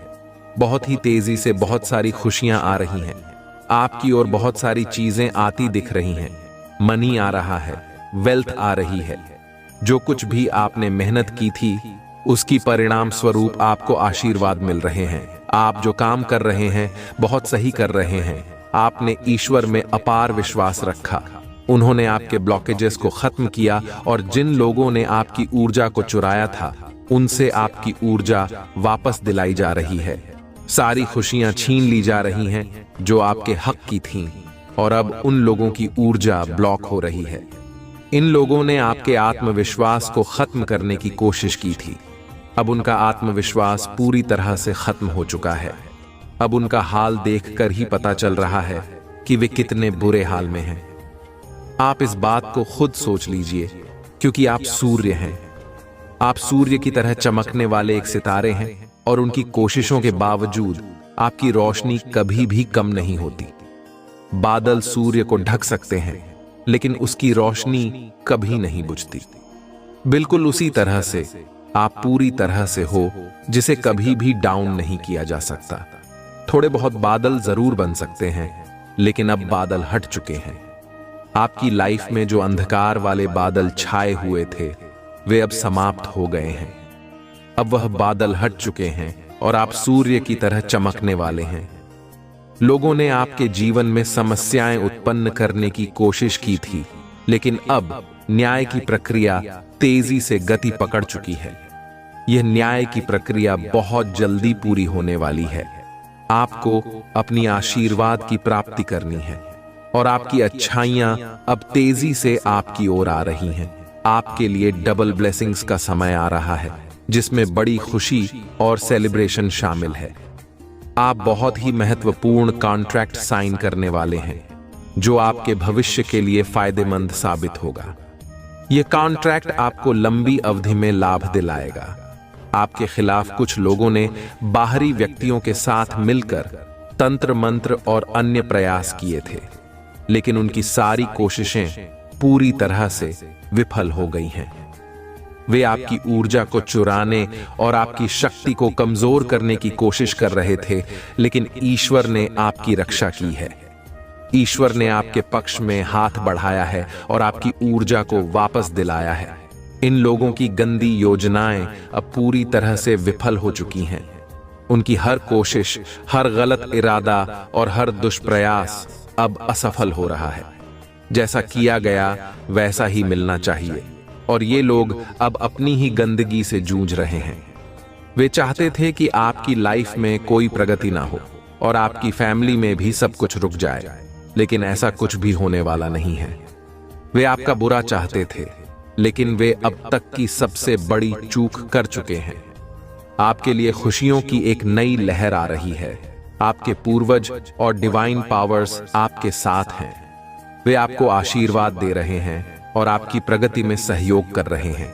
बहुत ही तेजी से बहुत सारी खुशियां आ रही हैं। आपकी ओर बहुत सारी चीजें आती दिख रही हैं। मनी आ रहा है, वेल्थ आ रही है। जो कुछ भी आपने मेहनत की थी उसकी परिणाम स्वरूप आपको आशीर्वाद मिल रहे हैं। आप जो काम कर रहे हैं बहुत सही कर रहे हैं। आपने ईश्वर में अपार विश्वास रखा, उन्होंने आपके ब्लॉकेजेस को खत्म किया और जिन लोगों ने आपकी ऊर्जा को चुराया था उनसे आपकी ऊर्जा वापस दिलाई जा रही है। सारी खुशियां छीन ली जा रही हैं जो आपके हक की थीं और अब उन लोगों की ऊर्जा ब्लॉक हो रही है। इन लोगों ने आपके आत्मविश्वास को खत्म करने की कोशिश की थी। अब उनका आत्मविश्वास पूरी तरह से खत्म हो चुका है। अब उनका हाल देखकर ही पता चल रहा है कि वे कितने बुरे हाल में हैं। आप इस बात को खुद सोच लीजिए, क्योंकि आप सूर्य हैं। आप सूर्य की तरह चमकने वाले एक सितारे हैं और उनकी कोशिशों के बावजूद आपकी रोशनी कभी भी कम नहीं होती। बादल सूर्य को ढक सकते हैं, लेकिन उसकी रोशनी कभी नहीं बुझती। बिल्कुल उसी तरह से आप पूरी तरह से हो, जिसे कभी भी डाउन नहीं किया जा सकता। थोड़े बहुत बादल जरूर बन सकते हैं, लेकिन अब बादल हट चुके हैं। आपकी लाइफ में जो अंधकार वाले बादल छाए हुए थे, वे अब समाप्त हो गए हैं। अब वह बादल हट चुके हैं और आप सूर्य की तरह चमकने वाले हैं। लोगों ने आपके जीवन में समस्याएं उत्पन्न करने की कोशिश की थी, लेकिन अब न्याय की प्रक्रिया तेजी से गति पकड़ चुकी है। यह न्याय की प्रक्रिया बहुत जल्दी पूरी होने वाली है। आपको अपनी आशीर्वाद की प्राप्ति करनी है और आपकी अच्छाइयां अब तेजी से आपकी ओर आ रही हैं। आपके लिए डबल ब्लेसिंग्स का समय आ रहा है, जिसमें बड़ी खुशी और सेलिब्रेशन शामिल है। आप बहुत ही महत्वपूर्ण कॉन्ट्रैक्ट साइन करने वाले हैं, जो आपके भविष्य के लिए फायदेमंद साबित होगा। यह कॉन्ट्रैक्ट आपको लंबी अवधि में लाभ दिलाएगा। आपके खिलाफ कुछ लोगों ने बाहरी व्यक्तियों के साथ मिलकर तंत्र मंत्र और अन्य प्रयास किए थे, लेकिन उनकी सारी कोशिशें पूरी तरह से विफल हो गई हैं। वे आपकी ऊर्जा को चुराने और आपकी शक्ति को कमजोर करने की कोशिश कर रहे थे, लेकिन ईश्वर ने आपकी रक्षा की है। ईश्वर ने आपके पक्ष में हाथ बढ़ाया है और आपकी ऊर्जा को वापस दिलाया है। इन लोगों की गंदी योजनाएं अब पूरी तरह से विफल हो चुकी हैं। उनकी हर कोशिश, हर गलत इरादा और हर दुष्प्रयास अब असफल हो रहा है। जैसा किया गया वैसा ही मिलना चाहिए, और ये लोग अब अपनी ही गंदगी से जूझ रहे हैं। वे चाहते थे कि आपकी लाइफ में कोई प्रगति ना हो और आपकी फैमिली में भी सब कुछ रुक जाए, लेकिन ऐसा कुछ भी होने वाला नहीं है। वे आपका बुरा चाहते थे, लेकिन वे अब तक की सबसे बड़ी चूक कर चुके हैं। आपके लिए खुशियों की एक नई लहर आ रही है। आपके पूर्वज और डिवाइन पावर्स आपके साथ हैं। वे आपको आशीर्वाद दे रहे हैं और आपकी प्रगति में सहयोग कर रहे हैं।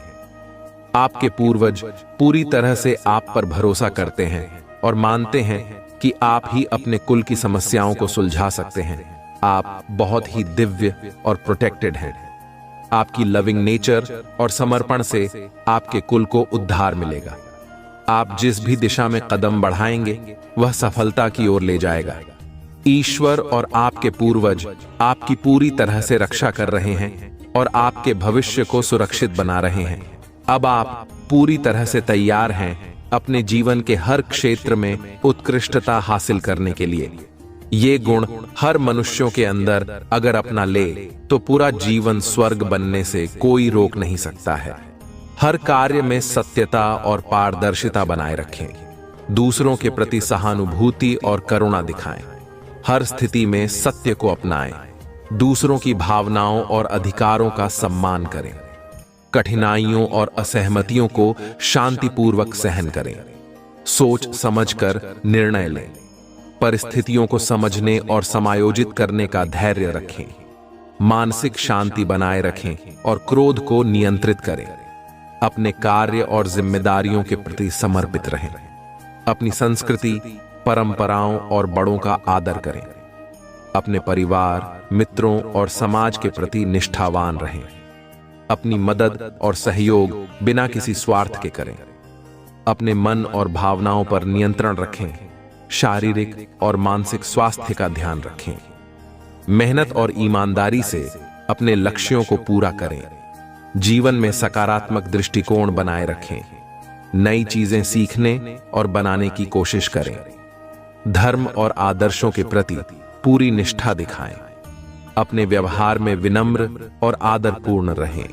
आपके पूर्वज पूरी तरह से आप पर भरोसा करते हैं और मानते हैं कि आप ही अपने कुल की समस्याओं को सुलझा सकते हैं। आप बहुत ही दिव्य और प्रोटेक्टेड हैं। आपकी लविंग नेचर और समर्पण से आपके कुल को उद्धार मिलेगा। आप जिस भी दिशा में कदम बढ़ाएंगे, वह सफलता की ओर ले जाएगा। ईश्वर और आपके पूर्वज आपकी पूरी तरह से रक्षा कर रहे हैं और आपके भविष्य को सुरक्षित बना रहे हैं। अब आप पूरी तरह से तैयार हैं अपने जीवन के हर क्षेत्र में उत्कृष्टता हासिल करने के लिए। ये गुण हर मनुष्यों के अंदर अगर अपना ले, तो पूरा जीवन स्वर्ग बनने से कोई रोक नहीं सकता है। हर कार्य में सत्यता और पारदर्शिता बनाए रखें। दूसरों के प्रति सहानुभूति और करुणा दिखाएं। हर स्थिति में सत्य को अपनाएं। दूसरों की भावनाओं और अधिकारों का सम्मान करें। कठिनाइयों और असहमतियों को शांतिपूर्वक सहन करें। सोच समझकर निर्णय लें। परिस्थितियों को समझने और समायोजित करने का धैर्य रखें। मानसिक शांति बनाए रखें और क्रोध को नियंत्रित करें। अपने कार्य और जिम्मेदारियों के प्रति समर्पित रहें। अपनी संस्कृति, परंपराओं और बड़ों का आदर करें। अपने परिवार, मित्रों और समाज के प्रति निष्ठावान रहें। अपनी मदद और सहयोग बिना किसी स्वार्थ के करें। अपने मन और भावनाओं पर नियंत्रण रखें। शारीरिक और मानसिक स्वास्थ्य का ध्यान रखें। मेहनत और ईमानदारी से अपने लक्ष्यों को पूरा करें। जीवन में सकारात्मक दृष्टिकोण बनाए रखें। नई चीजें सीखने और बनाने की कोशिश करें। धर्म और आदर्शों के प्रति पूरी निष्ठा दिखाएं। अपने व्यवहार में विनम्र और आदरपूर्ण रहें।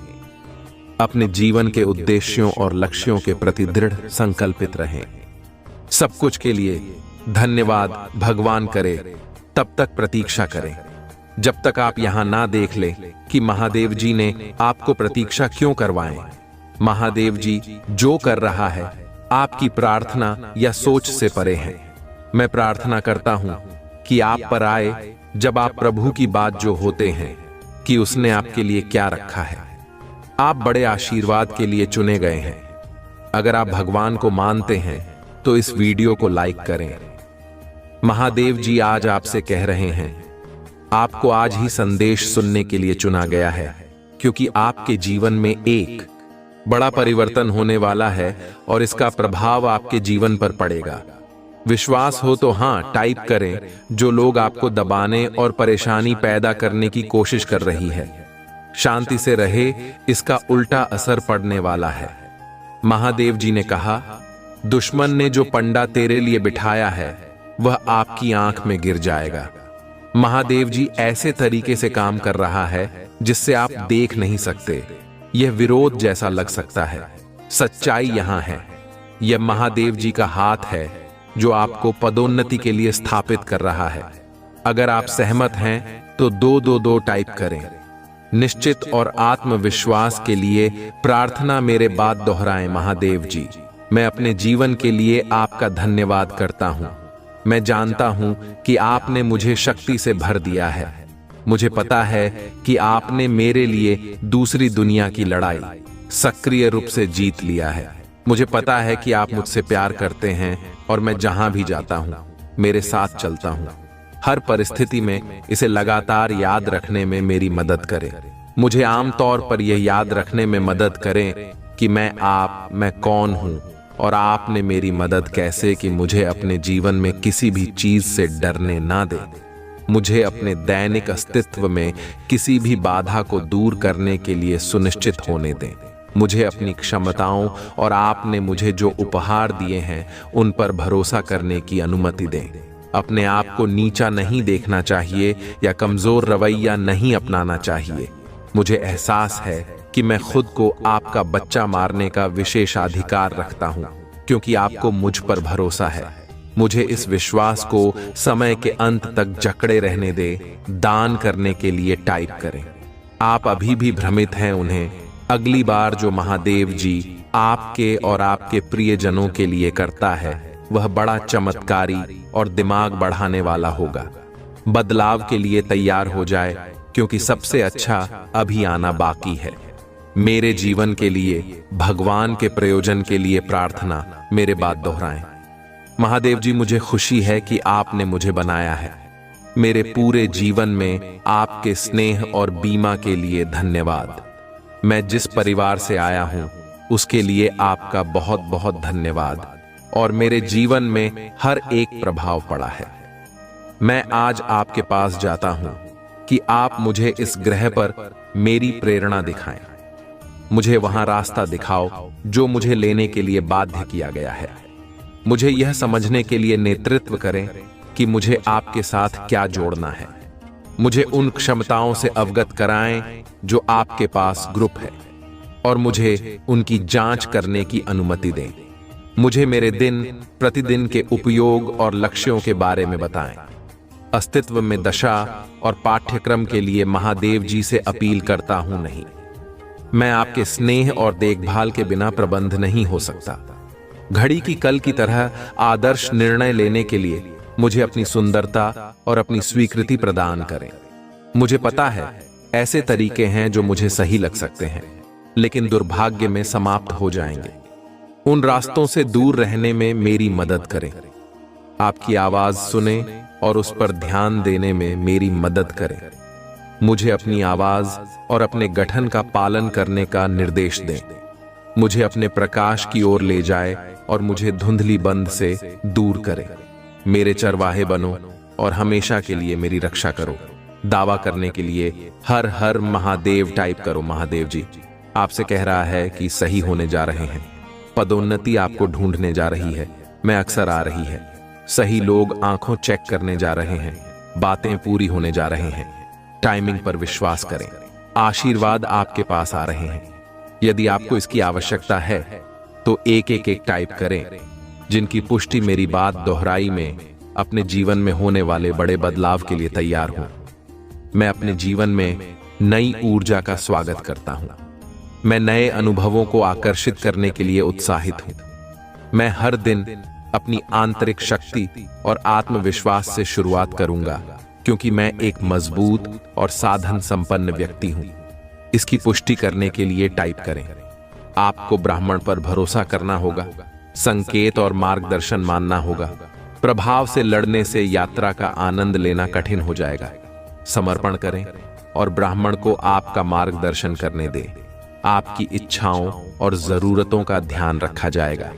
अपने जीवन के उद्देश्यों और लक्ष्यों के प्रति दृढ़ संकल्पित रहें। सब कुछ के लिए धन्यवाद भगवान करे, तब तक प्रतीक्षा करें जब तक आप यहां ना देख ले कि महादेव जी ने आपको प्रतीक्षा क्यों करवाएं। महादेव जी जो कर रहा है आपकी प्रार्थना या सोच से परे है। मैं प्रार्थना करता हूं कि आप पर आए जब आप प्रभु की बात जो होते हैं कि उसने आपके लिए क्या रखा है। आप बड़े आशीर्वाद के लिए चुने गए हैं। अगर आप भगवान को मानते हैं तो इस वीडियो को लाइक करें। महादेव जी आज आपसे कह रहे हैं, आपको आज ही संदेश सुनने के लिए चुना गया है, क्योंकि आपके जीवन में एक बड़ा परिवर्तन होने वाला है और इसका प्रभाव आपके जीवन पर पड़ेगा। विश्वास हो तो हाँ टाइप करें। जो लोग आपको दबाने और परेशानी पैदा करने की कोशिश कर रही है, शांति से रहे, इसका उल्टा असर पड़ने वाला है। महादेव जी ने कहा, दुश्मन ने जो पंडा तेरे लिए बिठाया है वह आपकी आंख में गिर जाएगा। महादेव जी ऐसे तरीके से काम कर रहा है जिससे आप देख नहीं सकते। यह विरोध जैसा लग सकता है, सच्चाई यहां है। यह महादेव जी का हाथ है जो आपको पदोन्नति के लिए स्थापित कर रहा है। अगर आप सहमत हैं तो 222 टाइप करें। निश्चित और आत्मविश्वास के लिए प्रार्थना मेरे बाद दोहराएं। महादेव जी, मैं अपने जीवन के लिए आपका धन्यवाद करता हूं। मैं जानता हूं कि आपने मुझे शक्ति से भर दिया है। मुझे पता है कि आपने मेरे लिए दूसरी दुनिया की लड़ाई सक्रिय रूप से जीत लिया है। मुझे पता है कि आप मुझसे प्यार करते हैं और मैं जहां भी जाता हूं मेरे साथ चलता हूं। हर परिस्थिति में इसे लगातार याद रखने में मेरी मदद करें। मुझे आमतौर पर यह याद रखने में मदद करें कि मैं कौन हूं और आपने मेरी मदद कैसे कि मुझे अपने जीवन में किसी भी चीज से डरने ना दे। मुझे अपने दैनिक अस्तित्व में किसी भी बाधा को दूर करने के लिए सुनिश्चित होने दें। मुझे अपनी क्षमताओं और आपने मुझे जो उपहार दिए हैं उन पर भरोसा करने की अनुमति दें। अपने आप को नीचा नहीं देखना चाहिए या कमजोर रवैया नहीं अपनाना चाहिए। मुझे एहसास है कि मैं खुद को आपका बच्चा मारने का विशेषाधिकार रखता हूं, क्योंकि आपको मुझ पर भरोसा है। मुझे इस विश्वास को समय के अंत तक जकड़े रहने दे। दान करने के लिए टाइप करें। आप अभी भी भ्रमित हैं उन्हें। अगली बार जो महादेव जी आपके और आपके प्रियजनों के लिए करता है वह बड़ा चमत्कारी और दिमाग बढ़ाने वाला होगा। बदलाव के लिए तैयार हो जाए, क्योंकि सबसे अच्छा अभी आना बाकी है। मेरे जीवन के लिए, भगवान के प्रयोजन के लिए प्रार्थना मेरे बाद दोहराएं। महादेव जी, मुझे खुशी है कि आपने मुझे बनाया है। मेरे पूरे जीवन में आपके स्नेह और बीमा के लिए धन्यवाद। मैं जिस परिवार से आया हूं उसके लिए आपका बहुत बहुत धन्यवाद और मेरे जीवन में हर एक प्रभाव पड़ा है। मैं आज आपके पास जाता हूं कि आप मुझे इस ग्रह पर मेरी प्रेरणा दिखाएं। मुझे वहां रास्ता दिखाओ जो मुझे लेने के लिए बाध्य किया गया है। मुझे यह समझने के लिए नेतृत्व करें कि मुझे आपके साथ क्या जोड़ना है। मुझे उन क्षमताओं से अवगत कराएं जो आपके पास ग्रुप है और मुझे उनकी जांच करने की अनुमति दें। मुझे मेरे दिन प्रतिदिन के उपयोग और लक्ष्यों के बारे में बताएं। अस्तित्व में दशा और पाठ्यक्रम के लिए महादेव जी से अपील करता हूं, नहीं, मैं आपके स्नेह और देखभाल के बिना प्रबंध नहीं हो सकता। घड़ी की कल की तरह आदर्श निर्णय लेने के लिए मुझे अपनी सुंदरता और अपनी स्वीकृति प्रदान करें। मुझे पता है ऐसे तरीके हैं जो मुझे सही लग सकते हैं, लेकिन दुर्भाग्य में समाप्त हो जाएंगे। उन रास्तों से दूर रहने में मेरी मदद करें। आपकी आवाज सुने और उस पर ध्यान देने में मेरी मदद करें। मुझे अपनी आवाज और अपने गठन का पालन करने का निर्देश दें। मुझे अपने प्रकाश की ओर ले जाए और मुझे धुंधली बंध से दूर करें। मेरे चरवाहे बनो और हमेशा के लिए मेरी रक्षा करो। दावा करने के लिए हर हर महादेव टाइप करो। महादेव जी आपसे कह रहा है कि सही होने जा रहे हैं। पदोन्नति आपको ढूंढने जा रही है। मैं अक्सर आ रही है। सही लोग आंखों चेक करने जा रहे हैं। बातें पूरी होने जा रहे हैं। टाइमिंग पर विश्वास करें। आशीर्वाद आपके पास आ रहे हैं। यदि आपको इसकी आवश्यकता है तो एक एक एक टाइप करें। जिनकी पुष्टि मेरी बात दोहराई में अपने जीवन में होने वाले बड़े बदलाव के लिए तैयार हूं। मैं अपने जीवन में नई ऊर्जा का स्वागत करता हूं। मैं नए अनुभवों को आकर्षित करने के लिए उत्साहित हूं। मैं हर दिन अपनी आंतरिक शक्ति और आत्मविश्वास से शुरुआत करूंगा, क्योंकि मैं एक मजबूत और साधन संपन्न व्यक्ति हूं। इसकी पुष्टि करने के लिए टाइप करें। आपको ब्राह्मण पर भरोसा करना होगा। संकेत और मार्गदर्शन मानना होगा। प्रभाव से लड़ने से यात्रा का आनंद लेना कठिन हो जाएगा। समर्पण करें और ब्राह्मण को आपका मार्गदर्शन करने दें। आपकी इच्छाओं और जरूरतों का ध्यान रखा जाएगा।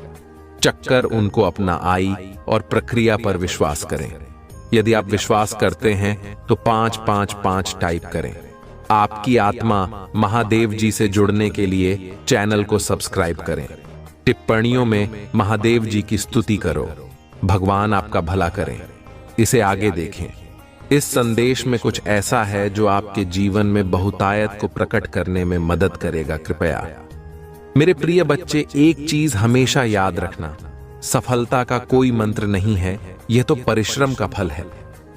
चक्कर उनको अपना आई और प्रक्रिया पर विश्वास करें। यदि आप विश्वास करते हैं तो 555 टाइप करें। आपकी आत्मा महादेव जी से जुड़ने के लिए चैनल को सब्सक्राइब करें। टिप्पणियों में महादेव जी की स्तुति करो। भगवान आपका भला करें। इसे आगे देखें। इस संदेश में कुछ ऐसा है जो आपके जीवन में बहुतायत को प्रकट करने में मदद करेगा। कृपया मेरे प्रिय बच्चे, एक चीज हमेशा याद रखना, सफलता का कोई मंत्र नहीं है, यह तो परिश्रम का फल है।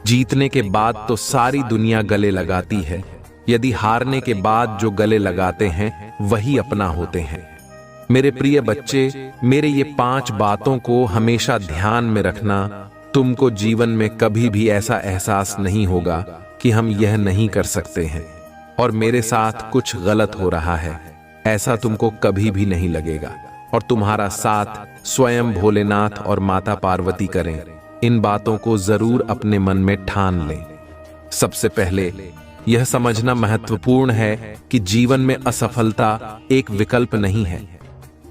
जीतने के बाद तो सारी दुनिया गले लगाती है, यदि हारने के बाद जो गले लगाते हैं वही अपना होते हैं। मेरे प्रिय बच्चे, मेरे ये 5 बातों को हमेशा ध्यान में रखना। तुमको जीवन में कभी भी ऐसा एहसास नहीं होगा कि हम यह नहीं कर सकते हैं और मेरे साथ कुछ गलत हो रहा है, ऐसा तुमको कभी भी नहीं लगेगा। और तुम्हारा साथ स्वयं भोलेनाथ और माता पार्वती करें। इन बातों को जरूर अपने मन में ठान लें। सबसे पहले यह समझना महत्वपूर्ण है कि जीवन में असफलता एक विकल्प नहीं है,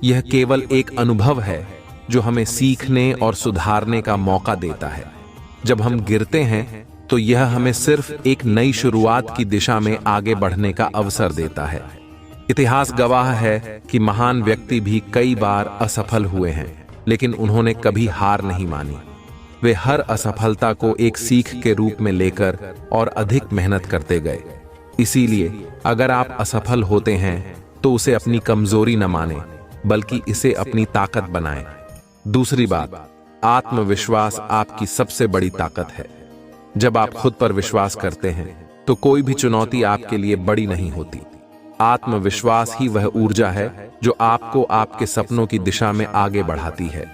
यह केवल एक अनुभव है जो हमें सीखने और सुधारने का मौका देता है। जब हम गिरते हैं तो यह हमें सिर्फ एक नई शुरुआत की दिशा में आगे बढ़ने का अवसर देता है। इतिहास गवाह है कि महान व्यक्ति भी कई बार असफल हुए हैं, लेकिन उन्होंने कभी हार नहीं मानी। वे हर असफलता को एक सीख के रूप में लेकर और अधिक मेहनत करते गए। इसीलिए अगर आप असफल होते हैं तो उसे अपनी कमजोरी न मानें, बल्कि इसे अपनी ताकत बनाएं। दूसरी बात, आत्मविश्वास आपकी सबसे बड़ी ताकत है। जब आप खुद पर विश्वास करते हैं तो कोई भी चुनौती आपके लिए बड़ी नहीं होती। आत्मविश्वास ही वह ऊर्जा है जो आपको आपके सपनों की दिशा में आगे बढ़ाती है।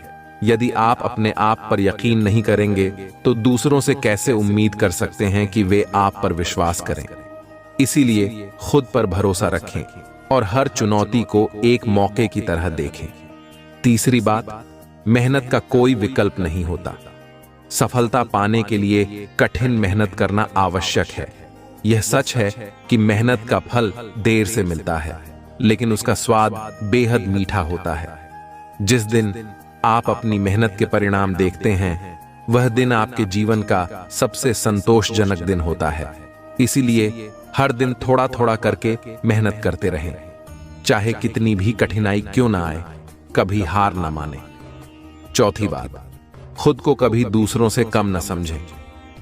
यदि आप अपने आप पर यकीन नहीं करेंगे तो दूसरों से कैसे उम्मीद कर सकते हैं कि वे आप पर विश्वास करें। इसीलिए खुद पर भरोसा रखें और हर चुनौती को एक मौके की तरह देखें। तीसरी बात, मेहनत का कोई विकल्प नहीं होता। सफलता पाने के लिए कठिन मेहनत करना आवश्यक है। यह सच है कि मेहनत का फल देर से मिलता है, लेकिन उसका स्वाद बेहद मीठा होता है। जिस दिन आप अपनी मेहनत के परिणाम देखते हैं, वह दिन आपके जीवन का सबसे संतोषजनक दिन होता है। इसीलिए हर दिन थोड़ा थोड़ा करके मेहनत करते रहें, चाहे कितनी भी कठिनाई क्यों ना आए। कभी हार ना माने। चौथी बात, खुद को कभी दूसरों से कम न समझें।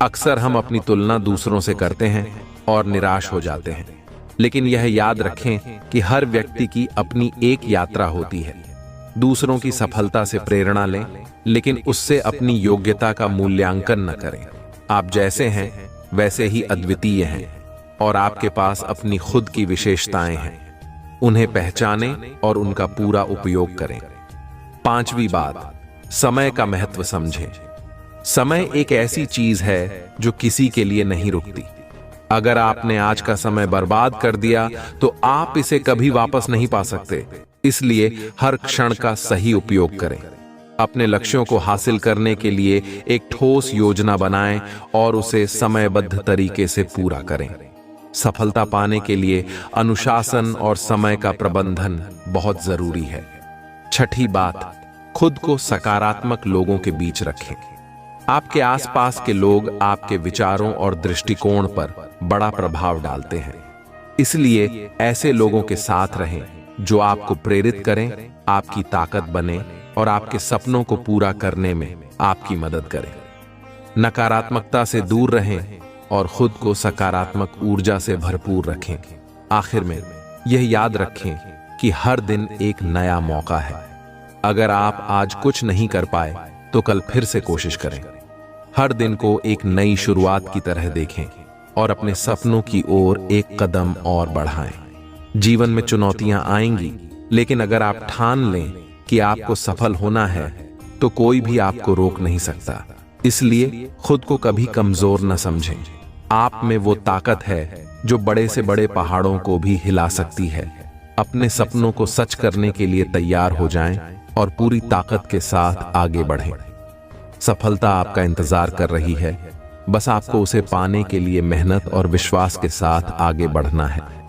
अक्सर हम अपनी तुलना दूसरों से करते हैं और निराश हो जाते हैं, लेकिन यह याद रखें कि हर व्यक्ति की अपनी एक यात्रा होती है। दूसरों की सफलता से प्रेरणा लें, लेकिन उससे अपनी योग्यता का मूल्यांकन न करें। आप जैसे हैं वैसे ही अद्वितीय हैं और आपके पास अपनी खुद की विशेषताएं हैं। उन्हें पहचानें और उनका पूरा उपयोग करें। पांचवी बात, समय का महत्व समझें। समय एक ऐसी चीज है जो किसी के लिए नहीं रुकती। अगर आपने आज का समय बर्बाद कर दिया तो आप इसे कभी वापस नहीं पा सकते। इसलिए हर क्षण का सही उपयोग करें। अपने लक्ष्यों को हासिल करने के लिए एक ठोस योजना बनाएं और उसे समयबद्ध तरीके से पूरा करें। सफलता पाने के लिए अनुशासन और समय का प्रबंधन बहुत जरूरी है। छठी बात, खुद को सकारात्मक लोगों के बीच रखें। आपके आसपास के लोग आपके विचारों और दृष्टिकोण पर बड़ा प्रभाव डालते हैं। इसलिए ऐसे लोगों के साथ रहें जो आपको प्रेरित करें, आपकी ताकत बने और आपके सपनों को पूरा करने में आपकी मदद करें। नकारात्मकता से दूर रहें और खुद को सकारात्मक ऊर्जा से भरपूर रखें। आखिर में यह याद रखें कि हर दिन एक नया मौका है। अगर आप आज कुछ नहीं कर पाए तो कल फिर से कोशिश करें। हर दिन को एक नई शुरुआत की तरह देखें और अपने सपनों की ओर एक कदम और बढ़ाएं। जीवन में चुनौतियां आएंगी, लेकिन अगर आप ठान लें कि आपको सफल होना है तो कोई भी आपको रोक नहीं सकता। इसलिए खुद को कभी कमजोर न समझें। आप में वो ताकत है जो बड़े से बड़े पहाड़ों को भी हिला सकती है। अपने सपनों को सच करने के लिए तैयार हो जाएं और पूरी ताकत के साथ आगे बढ़ें। सफलता आपका इंतजार कर रही है, बस आपको उसे पाने के लिए मेहनत और विश्वास के साथ आगे बढ़ना है।